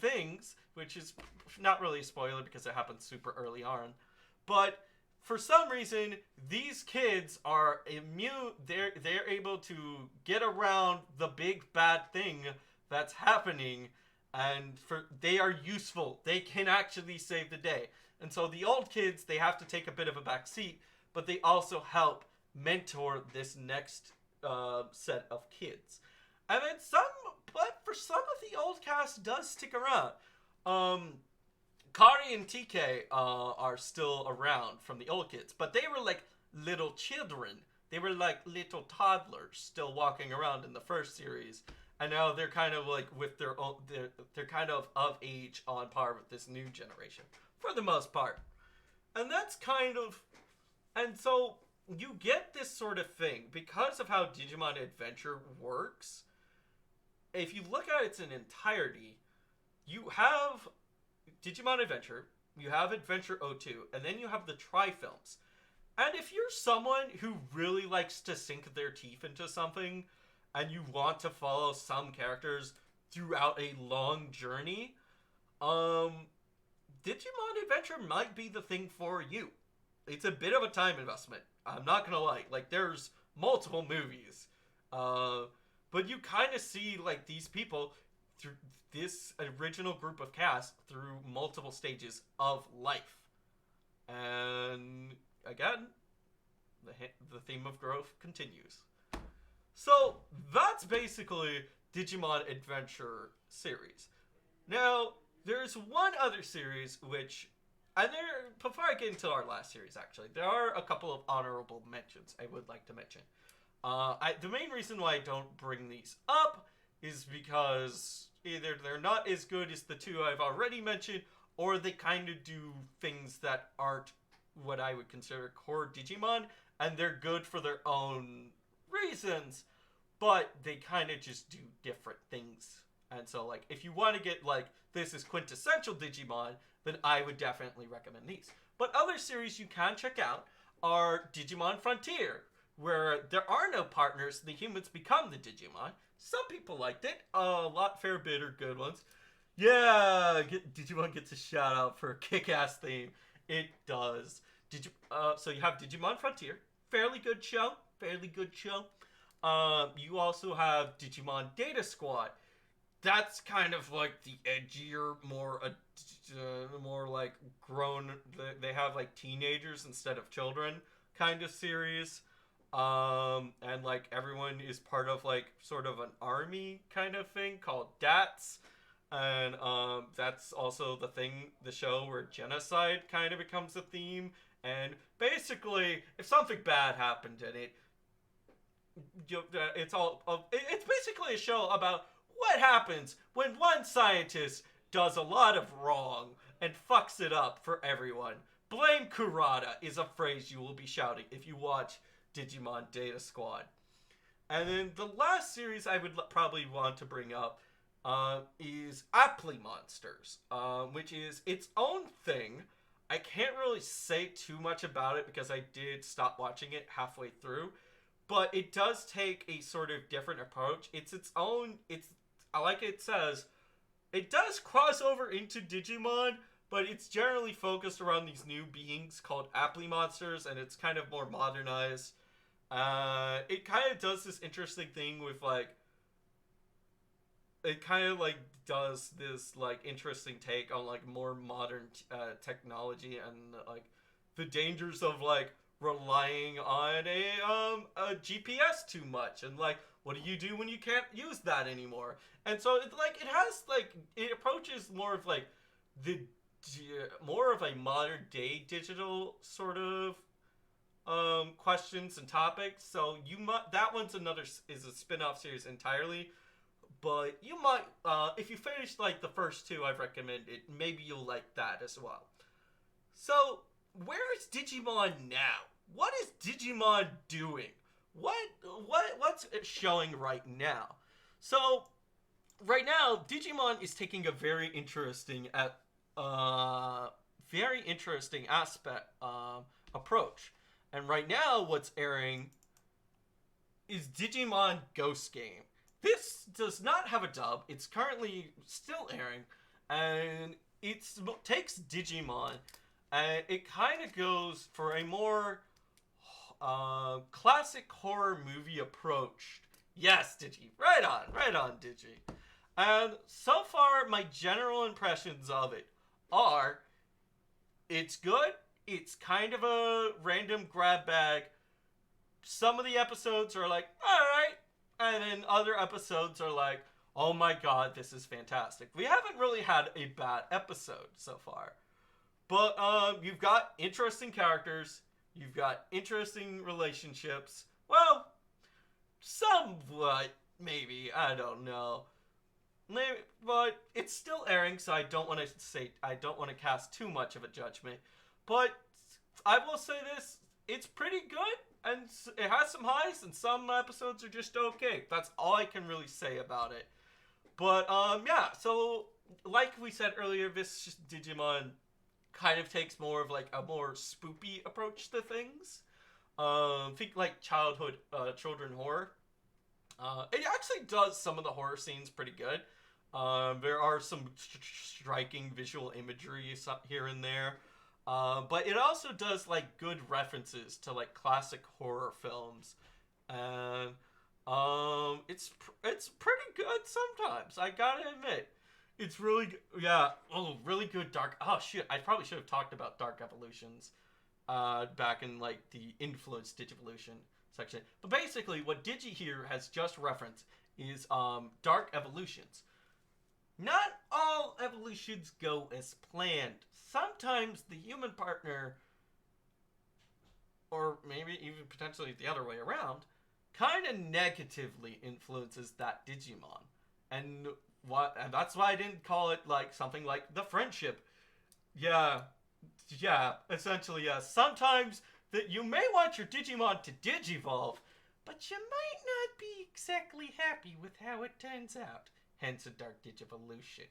things, which is not really a spoiler because it happens super early on, but for some reason, these kids are immune. They're able to get around the big bad thing that's happening, and they are useful. They can actually save the day. And so the old kids, they have to take a bit of a back seat, but they also help mentor this next set of kids. And then but for some of the old cast does stick around. Kari and TK are still around from the old kids, but they were like little children. They were like little toddlers still walking around in the first series, and now they're kind of like with their own. They're kind of age, on par with this new generation for the most part, and that's kind of, and so you get this sort of thing because of how Digimon Adventure works. If you look at it in entirety, you have Digimon Adventure, you have Adventure 02, and then you have the Tri-Films. And if you're someone who really likes to sink their teeth into something, and you want to follow some characters throughout a long journey, Digimon Adventure might be the thing for you. It's a bit of a time investment, I'm not gonna lie. Like, there's multiple movies. But you kind of see, like, these people through this original group of cast through multiple stages of life. And again, the theme of growth continues. So that's basically Digimon Adventure series. Now, there's one other series which, and before I get into our last series actually, there are a couple of honorable mentions I would like to mention. The main reason why I don't bring these up is because either they're not as good as the two I've already mentioned, or they kind of do things that aren't what I would consider core Digimon, and they're good for their own reasons. but they kind of just do different things. And so, like, if you want to get, like, this is quintessential Digimon, then I would definitely recommend these. But other series you can check out are Digimon Frontier, where there are no partners, the humans become the Digimon. Some people liked it, a lot fair bit are good ones. Yeah, Digimon gets a shout out for a kick-ass theme. It does. So you have Digimon Frontier, fairly good show, fairly good show. You also have Digimon Data Squad. That's kind of like the edgier, more like grown. They have like teenagers instead of children kind of series. And like everyone is part of like sort of an army kind of thing called DATS. And that's also the show where genocide kind of becomes a theme. And basically, if something bad happened in it, it's basically a show about what happens when one scientist does a lot of wrong and fucks it up for everyone. Blame Kurata is a phrase you will be shouting if you watch Digimon Data Squad. And then the last series I would probably want to bring up is Apply Monsters, which is its own thing. I can't really say too much about it because I did stop watching it halfway through, but it does take a sort of different approach. It's its own. It's like it says, it does cross over into Digimon, but it's generally focused around these new beings called Apply Monsters, and it's kind of more modernized. It kind of does this interesting thing with like, it kind of like does this like interesting take on like more modern technology and like the dangers of like relying on a GPS too much, and like what do you do when you can't use that anymore? And so it approaches more of like the more of a modern day digital sort of questions and topics. So that one's is a spin-off series entirely. But you might, if you finish like the first two I've recommended, maybe you'll like that as well. So, where is Digimon now? What is Digimon doing? What's it showing right now? So, right now, Digimon is taking a very interesting aspect approach. And right now, what's airing is Digimon Ghost Game. This does not have a dub. It's currently still airing, and it takes Digimon, and it kind of goes for a more classic horror movie approach. Yes, Digi. Right on, Digi. And so far, my general impressions of it are, it's good. It's kind of a random grab bag. Some of the episodes are like, alright. And then other episodes are like, oh my god, this is fantastic. We haven't really had a bad episode so far. But you've got interesting characters. You've got interesting relationships. Well, somewhat, maybe. I don't know. Maybe, but it's still airing, so I don't want to cast too much of a judgment. But I will say this, it's pretty good. And it has some highs, and some episodes are just okay. That's all I can really say about it. But, yeah, so, like we said earlier, this Digimon kind of takes more of, like, a more spoopy approach to things. Think, like, children horror. It actually does some of the horror scenes pretty good. There are some striking visual imagery here and there. But it also does like good references to like classic horror films, and it's pretty good sometimes. I gotta admit, it's really really good dark. Oh shit! I probably should have talked about Dark Evolutions, back in like the Influence Digivolution section. But basically, what Digi here has just referenced is Dark Evolutions. Not all evolutions go as planned. Sometimes the human partner, or maybe even potentially the other way around, kind of negatively influences that Digimon. And that's why I didn't call it like something like the friendship. Yeah, essentially, yeah. Sometimes that you may want your Digimon to digivolve, but you might not be exactly happy with how it turns out. Hence a dark Digivolution.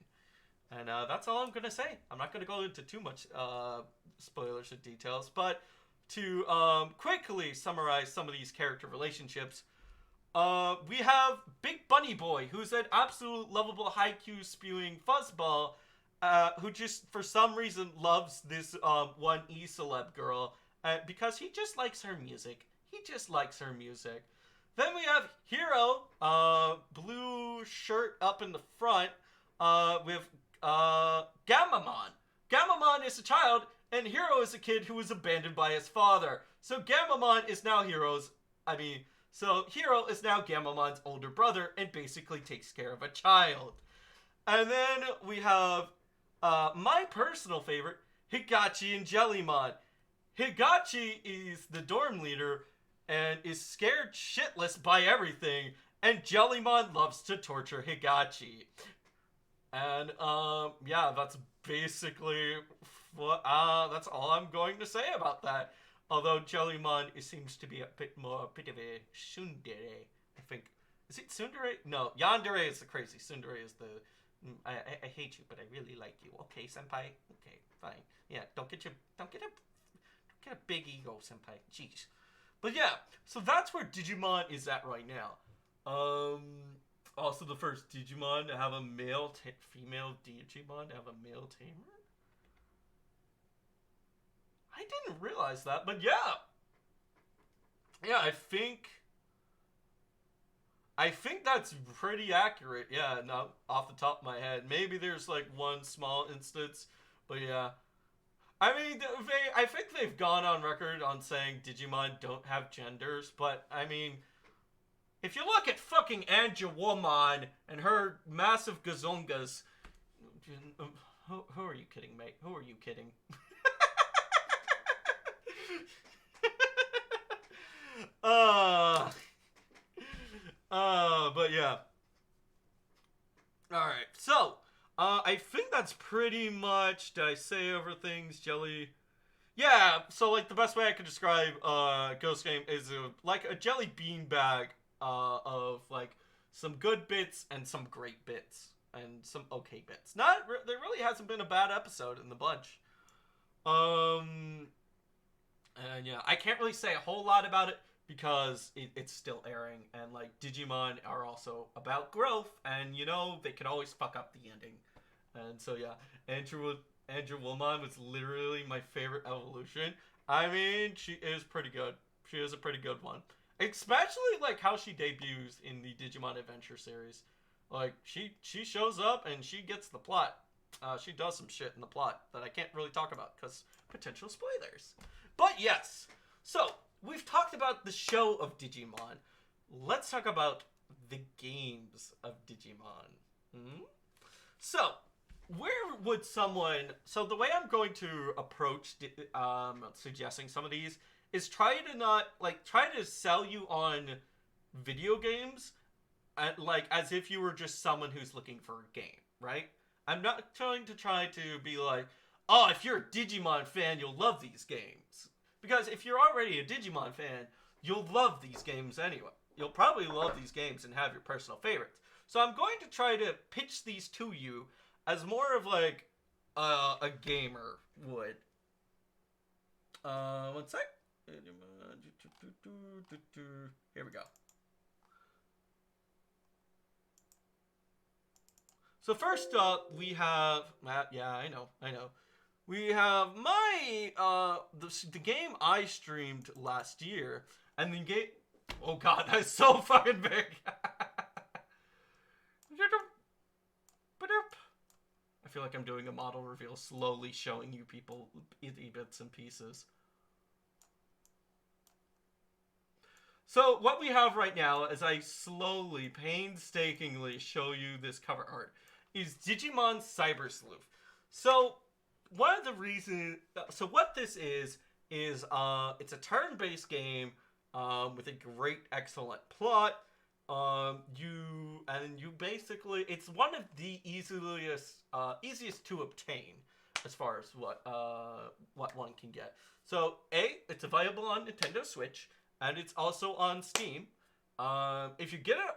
And that's all I'm going to say. I'm not going to go into too much spoilers or details, but to quickly summarize some of these character relationships, we have Big Bunny Boy, who's an absolute lovable haiku spewing fuzzball, who just for some reason loves this one E-celeb girl because he just likes her music. He just likes her music. Then we have Hero, blue shirt up in the front, with Gamamon. Gamamon is a child, and Hero is a kid who was abandoned by his father. So Gamamon is now So Hero is now Gamamon's older brother and basically takes care of a child. And then we have my personal favorite, Higachi and Jellymon. Higachi is the dorm leader and is scared shitless by everything, and Jellymon loves to torture Higachi. And yeah, that's basically that's all I'm going to say about that. Although Jellymon seems to be a bit of a tsundere, I think. Is it tsundere? No, yandere is the crazy. Tsundere is the I hate you, but I really like you. Okay, senpai. Okay, fine. Yeah, don't get a big ego, senpai. Jeez. But yeah, so that's where Digimon is at right now. Also the first Digimon to have a female Digimon to have a male tamer. I didn't realize that, but yeah. Yeah, I think that's pretty accurate. Yeah, not off the top of my head. Maybe there's like one small instance, but yeah. I mean, I think they've gone on record on saying Digimon don't have genders, but I mean, if you look at fucking Angelwoman and her massive gazongas, who are you kidding, mate? Who are you kidding? But yeah. Alright, so, I think that's pretty much, did I say over things, Jelly? Yeah, so, like, the best way I could describe, Ghost Game is, like, a jelly bean bag, of, like, some good bits and some great bits. And some okay bits. There really hasn't been a bad episode in the bunch. And yeah, I can't really say a whole lot about it because it's still airing, and like Digimon are also about growth, and you know they can always fuck up the ending. And so yeah, Angelwoman was literally my favorite evolution. I mean, she is pretty good. She is a pretty good one, especially like how she debuts in the Digimon Adventure series. Like she shows up and she gets the plot. She does some shit in the plot that I can't really talk about because potential spoilers. But yes, so we've talked about the show of Digimon. Let's talk about the games of Digimon. So, where would someone... So the way I'm going to approach suggesting some of these is try to sell you on video games as if you were just someone who's looking for a game, right? I'm not trying to be like, oh, if you're a Digimon fan, you'll love these games. Because if you're already a Digimon fan, you'll love these games anyway. You'll probably love these games and have your personal favorites. So I'm going to try to pitch these to you as more of like a gamer would. One sec. Here we go. So first up, we have... Yeah, I know. We have the game I streamed last year, and the game... Oh god, that's so fucking big! I feel like I'm doing a model reveal, slowly showing you people bits and pieces. So what we have right now, as I slowly, painstakingly show you this cover art, is Digimon Cyber Sleuth. So one of the reasons... So what this is it's a turn-based game with a great, excellent plot. You basically... It's one of the easiest to obtain as far as what one can get. So, it's available on Nintendo Switch, and it's also on Steam. If you get a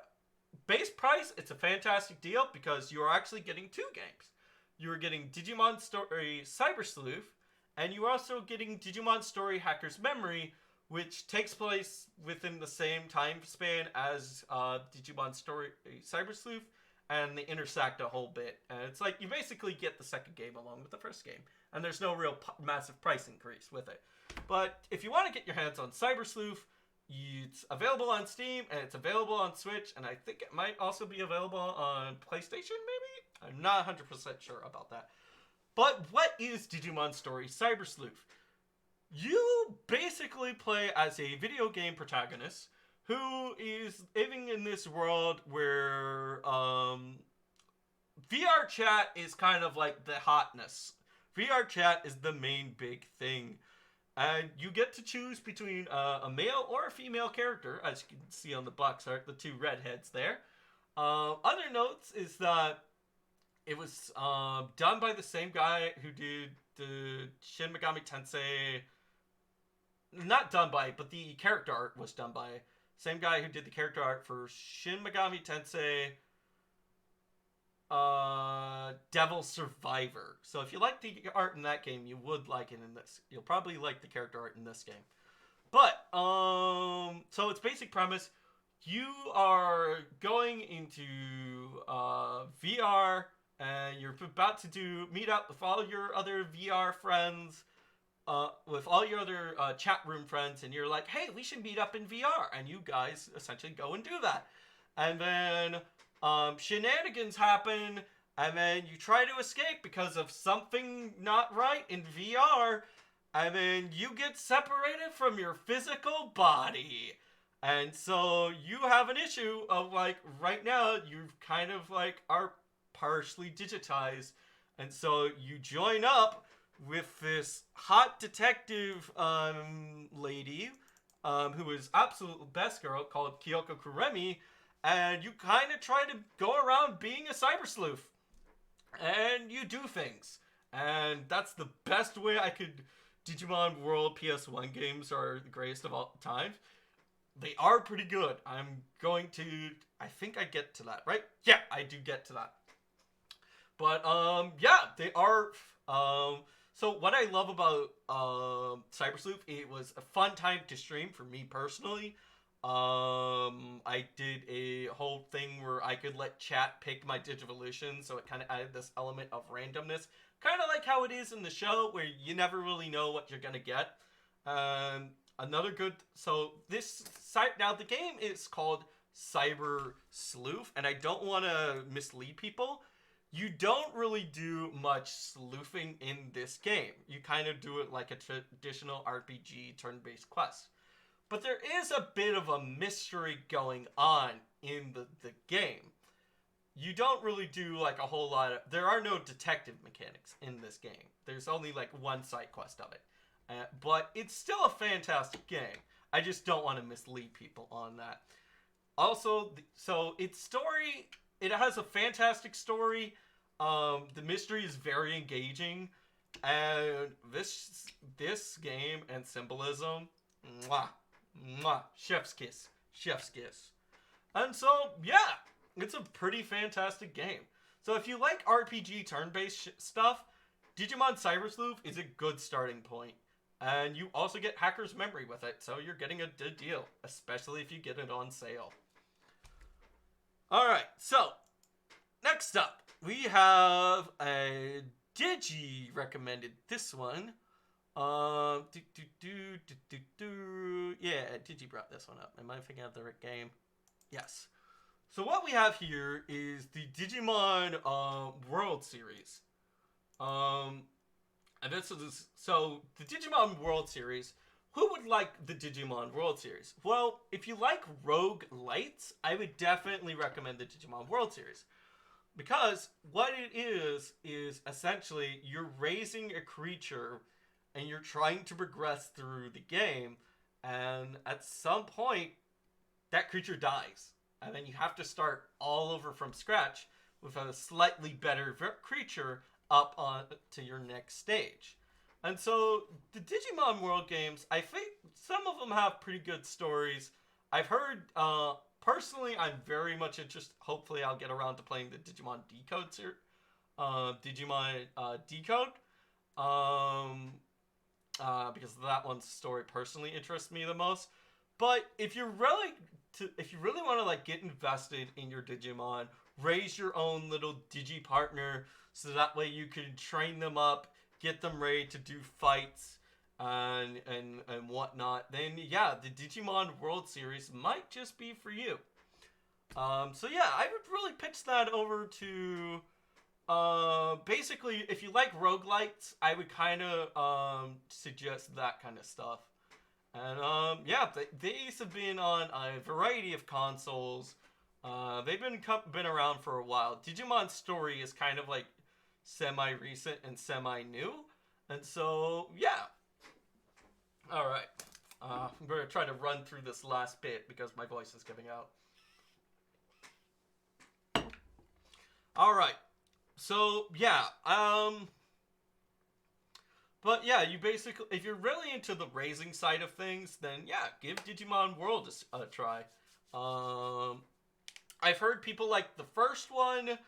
base price, it's a fantastic deal because you are actually getting two games. You are getting Digimon Story Cyber Sleuth, and you are also getting Digimon Story Hacker's Memory, which takes place within the same time span as Digimon Story Cyber Sleuth, and they intersect a whole bit. And it's like you basically get the second game along with the first game, and there's no real massive price increase with it. But if you want to get your hands on Cyber Sleuth, it's available on Steam and it's available on Switch, and I think it might also be available on PlayStation, maybe? I'm not 100% sure about that. But what is Digimon Story Cyber Sleuth? You basically play as a video game protagonist who is living in this world where VR chat is kind of like the hotness. VR chat is the main big thing. And you get to choose between a male or a female character, as you can see on the box art, the two redheads there. Other notes is that it was done by the same guy who did the Shin Megami Tensei. Not done by, but the character art was done by. Same guy who did the character art for Shin Megami Tensei Devil Survivor. So if you like the art in that game, you would like it in this. You'll probably like the character art in this game. But so its basic premise, you are going into VR and you're about to meet up with all your other VR friends, with all your other chat room friends, and you're like, hey, we should meet up in VR, and you guys essentially go and do that. And then shenanigans happen, and then you try to escape because of something not right in VR, and then you get separated from your physical body. And so you have an issue of, like, right now, you kind of, like, are partially digitized. And so you join up with this hot detective lady who is absolute best girl called Kyoko Kuremi, and you kind of try to go around being a cyber sleuth. And you do things. And that's the best way I could... Digimon World PS1 games are the greatest of all time. They are pretty good. I'm going to... I think I get to that, right? Yeah, I do get to that. But, yeah, they are... So what I love about Cyber Sleuth, it was a fun time to stream for me personally. I did a whole thing where I could let chat pick my Digivolution, so it kind of added this element of randomness. Kind of like how it is in the show, where you never really know what you're going to get. Another good... So this... Now, the game is called Cyber Sleuth, and I don't want to mislead people. You don't really do much sleuthing in this game. You kind of do it like a traditional RPG turn-based quest. But there is a bit of a mystery going on in the game. You don't really do like a whole lot of... There are no detective mechanics in this game. There's only like one side quest of it. But it's still a fantastic game. I just don't want to mislead people on that. Also, so its story... It has a fantastic story. The mystery is very engaging. And this game and symbolism... Mwah. Mwah. Chef's kiss. Chef's kiss. And so, yeah... It's a pretty fantastic game. So if you like RPG turn-based stuff, Digimon Cyber Sleuth is a good starting point. And you also get Hacker's Memory with it, so you're getting a good deal, especially if you get it on sale. Alright, so, next up, we have a Digi recommended this one. Yeah, Digi brought this one up. Am I thinking of the right game? Yes. So what we have here is the Digimon World Series. And this is... So, the Digimon World Series... Who would like the Digimon World Series? Well, if you like roguelites, I would definitely recommend the Digimon World Series. Because what it is essentially you're raising a creature and you're trying to progress through the game. And at some point, that creature dies. And then you have to start all over from scratch with a slightly better creature up on to your next stage. And so the Digimon World games, I think some of them have pretty good stories. I've heard, personally, I'm very much interested. Hopefully, I'll get around to playing the Digimon Decode Digimon Decode. Um, because that one's story personally interests me the most. But if you really want to like get invested in your Digimon, raise your own little Digi partner, so that way you can train them up, get them ready to do fights and whatnot. Then yeah, the Digimon World Series might just be for you. So yeah, I would really pitch that over to basically, if you like roguelites, I would kind of suggest that kind of stuff. And yeah, these have been on a variety of consoles. They've been around for a while. Digimon Story is kind of like semi-recent and semi-new, and so yeah. All right, I'm gonna try to run through this last bit because my voice is giving out. All right. So yeah, but yeah, you basically, if you're really into the raising side of things, then yeah, give Digimon World a try. Um, I've heard people like the first one,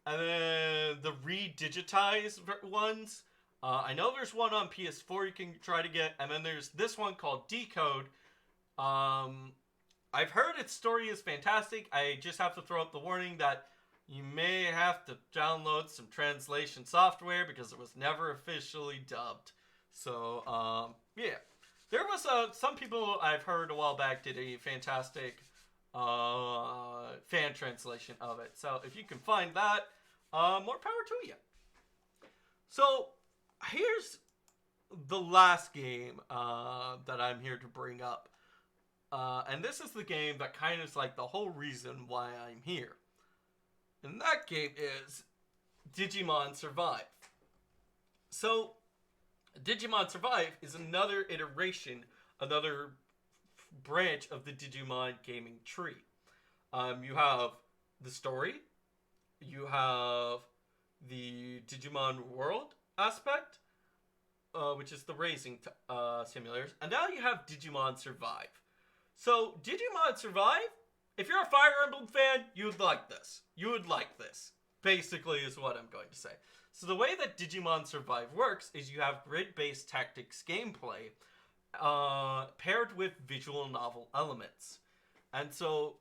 and then the re-digitized ones. I know there's one on PS4 you can try to get, and then there's this one called Decode. Um, I've heard its story is fantastic. I just have to throw up the warning that you may have to download some translation software because it was never officially dubbed. So, yeah. There was some people I've heard a while back did a fantastic fan translation of it. So if you can find that, more power to you. So here's the last game that I'm here to bring up. And this is the game that kind of is like the whole reason why I'm here. And that game is Digimon Survive. So, Digimon Survive is another iteration, another branch of the Digimon gaming tree. You have the story, you have the Digimon World aspect, which is the raising simulators, and now you have Digimon Survive. So, Digimon Survive, if you're a Fire Emblem fan, you would like this. You would like this, basically, is what I'm going to say. So the way that Digimon Survive works is you have grid-based tactics gameplay paired with visual novel elements. And so,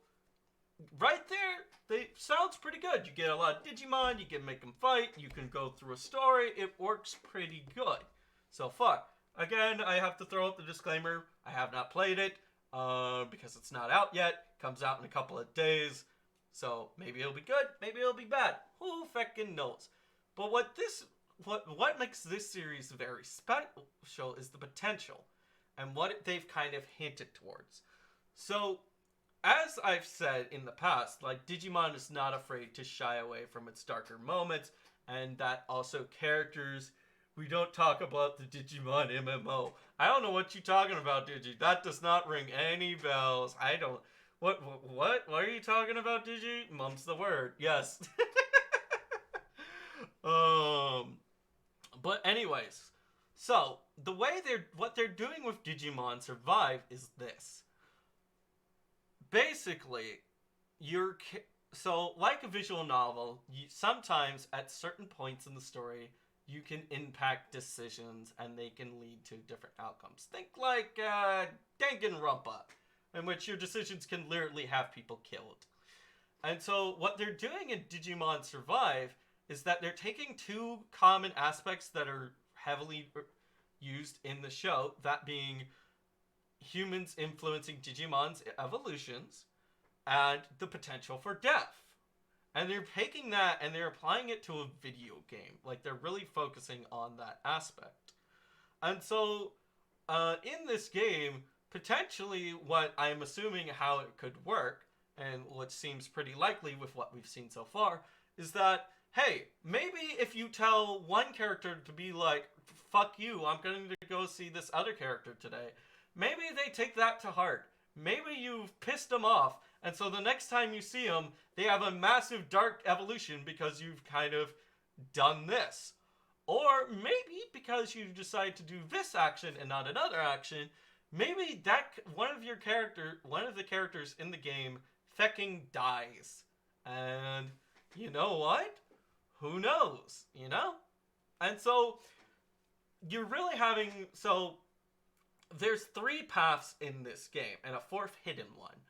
right there, they sounds pretty good. You get a lot of Digimon, you can make them fight, you can go through a story, it works pretty good. So far. Again, I have to throw out the disclaimer, I have not played it, because it's not out yet. Comes out in a couple of days. So maybe it'll be good, maybe it'll be bad. Who feckin' knows? But what makes this series very special is the potential and what they've kind of hinted towards. So, as I've said in the past, like Digimon is not afraid to shy away from its darker moments, and that also characters. We don't talk about the Digimon MMO. I don't know what you're talking about, Digi. That does not ring any bells. I don't. What are you talking about, Digi? Mum's the word. Yes. But anyways, so what they're doing with Digimon Survive is this. Basically, so like a visual novel, sometimes at certain points in the story, you can impact decisions and they can lead to different outcomes. Think like Danganronpa, in which your decisions can literally have people killed. And so what they're doing in Digimon Survive is that they're taking two common aspects that are heavily used in the show, that being humans influencing Digimon's evolutions and the potential for death. And they're taking that and they're applying it to a video game. Like, they're really focusing on that aspect. And so, in this game, potentially what I'm assuming how it could work, and what seems pretty likely with what we've seen so far, is that, hey, maybe if you tell one character to be like, fuck you, I'm going to go see this other character today, maybe they take that to heart. Maybe you've pissed them off, and so the next time you see them, they have a massive dark evolution because you've kind of done this. Or maybe because you decide to do this action and not another action, maybe one of the characters in the game fecking dies. And you know what? Who knows, you know? And so you're really having there's three paths in this game and a fourth hidden one.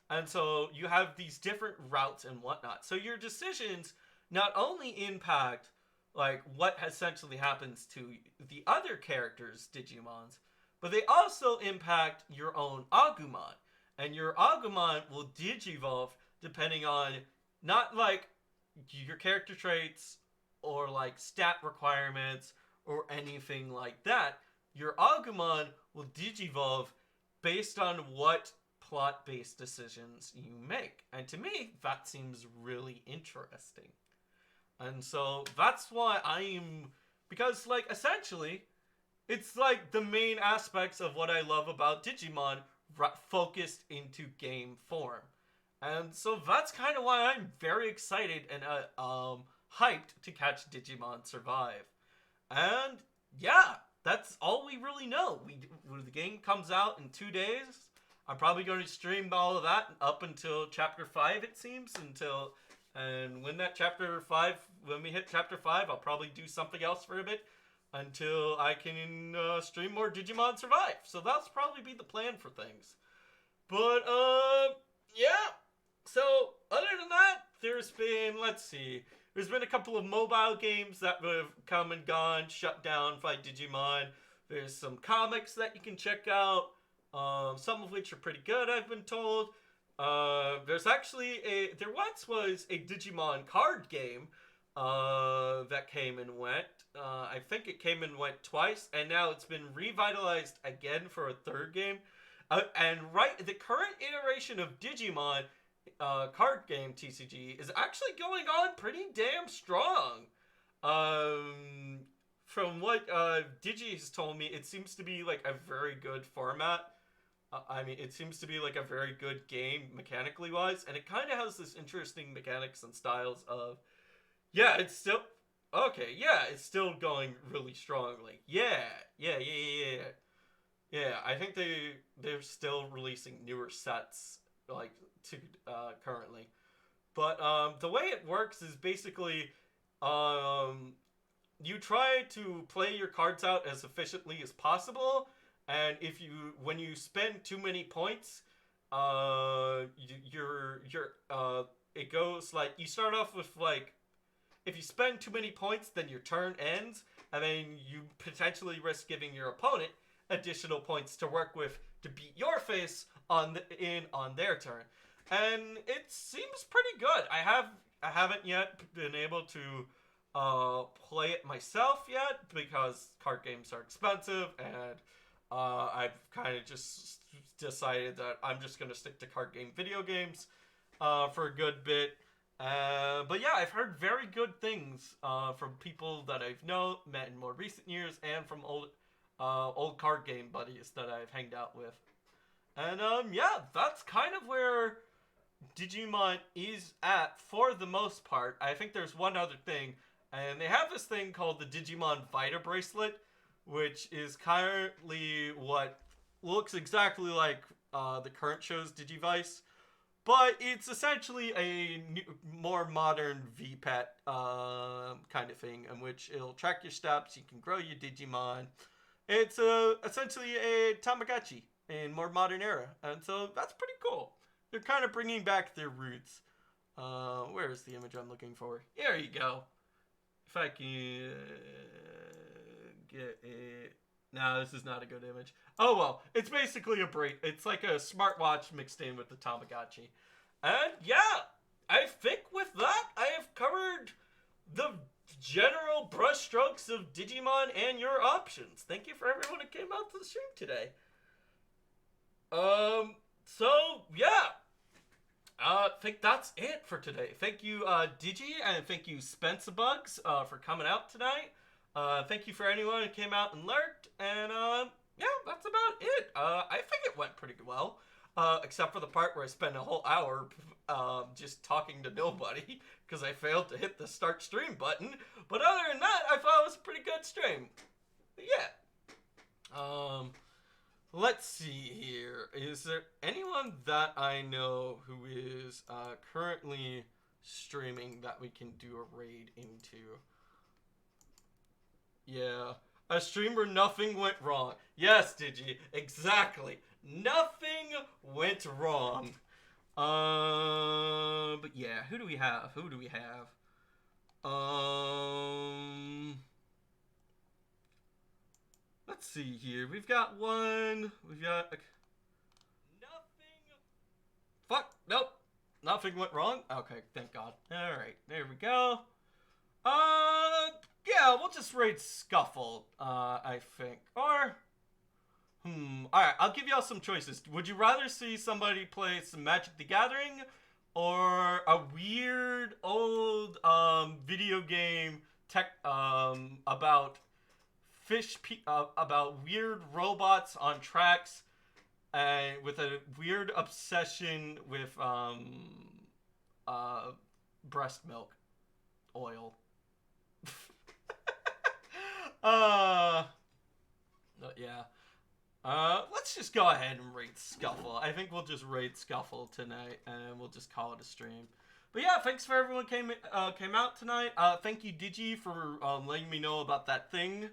And so you have these different routes and whatnot. So your decisions not only impact like what essentially happens to the other characters' Digimons, but they also impact your own Agumon. And your Agumon will digivolve depending on not like your character traits or like stat requirements or anything like that. Your Agumon will digivolve based on what plot-based decisions you make. And to me, that seems really interesting. And so that's why because like essentially, it's like the main aspects of what I love about Digimon focused into game form. And so that's kind of why I'm very excited and hyped to catch Digimon Survive. And yeah, that's all we really know. When the game comes out in 2 days, I'm probably going to stream all of that up until Chapter 5, it seems, and when we hit Chapter 5, I'll probably do something else for a bit until I can stream more Digimon Survive. So that's probably be the plan for things. But, yeah. So, other than that, there's been a couple of mobile games that have come and gone, shut down by Digimon. There's some comics that you can check out, some of which are pretty good, I've been told. There once was a Digimon card game that came and went. I think it came and went twice, and now it's been revitalized again for a third game. The current iteration of Digimon card game TCG is actually going on pretty damn strong. From what Digi has told me, it seems to be like a very good format. It seems to be like a very good game mechanically wise, and it kind of has this interesting mechanics and styles of, it's still going really strongly. Yeah. I think they're still releasing newer sets currently, but the way it works is basically you try to play your cards out as efficiently as possible. And when you spend too many points, it goes like, you start off with like, if you spend too many points, then your turn ends, and then you potentially risk giving your opponent additional points to work with to beat your face on their turn. And it seems pretty good. I haven't yet been able to play it myself yet because card games are expensive, and I've kind of just decided that I'm just going to stick to card game video games for a good bit. But yeah, I've heard very good things from people that I've met in more recent years, and from old card game buddies that I've hanged out with. And that's kind of where Digimon is at for the most part. I think there's one other thing, and they have this thing called the Digimon Vita Bracelet, which is currently what looks exactly like the current show's Digivice, but it's essentially a more modern VPET kind of thing, in which it'll track your steps, you can grow your Digimon. It's essentially a Tamagotchi in more modern era, and so that's pretty cool. They're kind of bringing back their roots. Where's the image I'm looking for? There you go. If I can get it. No, this is not a good image. Oh well, it's basically it's like a smartwatch mixed in with the Tamagotchi. And yeah, I think with that, I have covered the general brushstrokes of Digimon and your options. Thank you for everyone who came out to the stream today. So yeah, I think that's it for today. Thank you, Digi, and thank you, Spencebugs, for coming out tonight. Thank you for anyone who came out and lurked, and yeah, that's about it. I think it went pretty well, except for the part where I spent a whole hour just talking to nobody because I failed to hit the start stream button. But other than that, I thought it was a pretty good stream. But yeah. let's see here. Is there anyone that I know who is currently streaming that we can do a raid into? Yeah. A stream where nothing went wrong. Yes, Digi. Exactly. Nothing went wrong. But yeah, who do we have? Who do we have? Let's see here. We've got one. We've got nothing. Fuck. Nope. Nothing went wrong. Okay, thank God. All right, there we go. Yeah, we'll just raid Scuffle. I think. Or, all right. I'll give y'all some choices. Would you rather see somebody play some Magic the Gathering, or a weird old video game about about weird robots on tracks, with a weird obsession with breast milk oil. Yeah. Let's just go ahead and rate Scuffle. I think we'll just rate Scuffle tonight, and we'll just call it a stream. But yeah, thanks for everyone came out tonight. Thank you, Digi, for letting me know about that thing,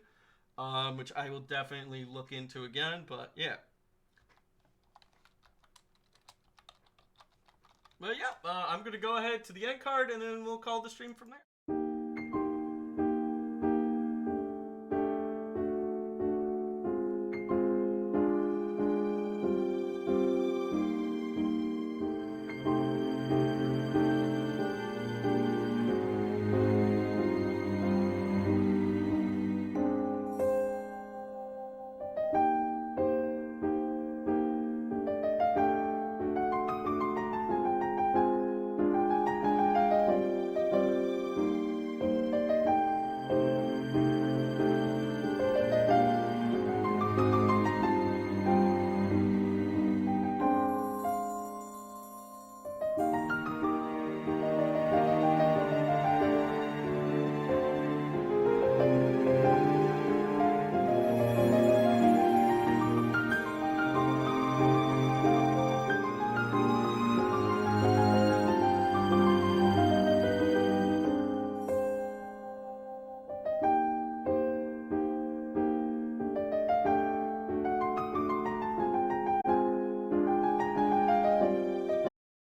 which I will definitely look into again. But yeah. But yeah, I'm gonna go ahead to the end card, and then we'll call the stream from there.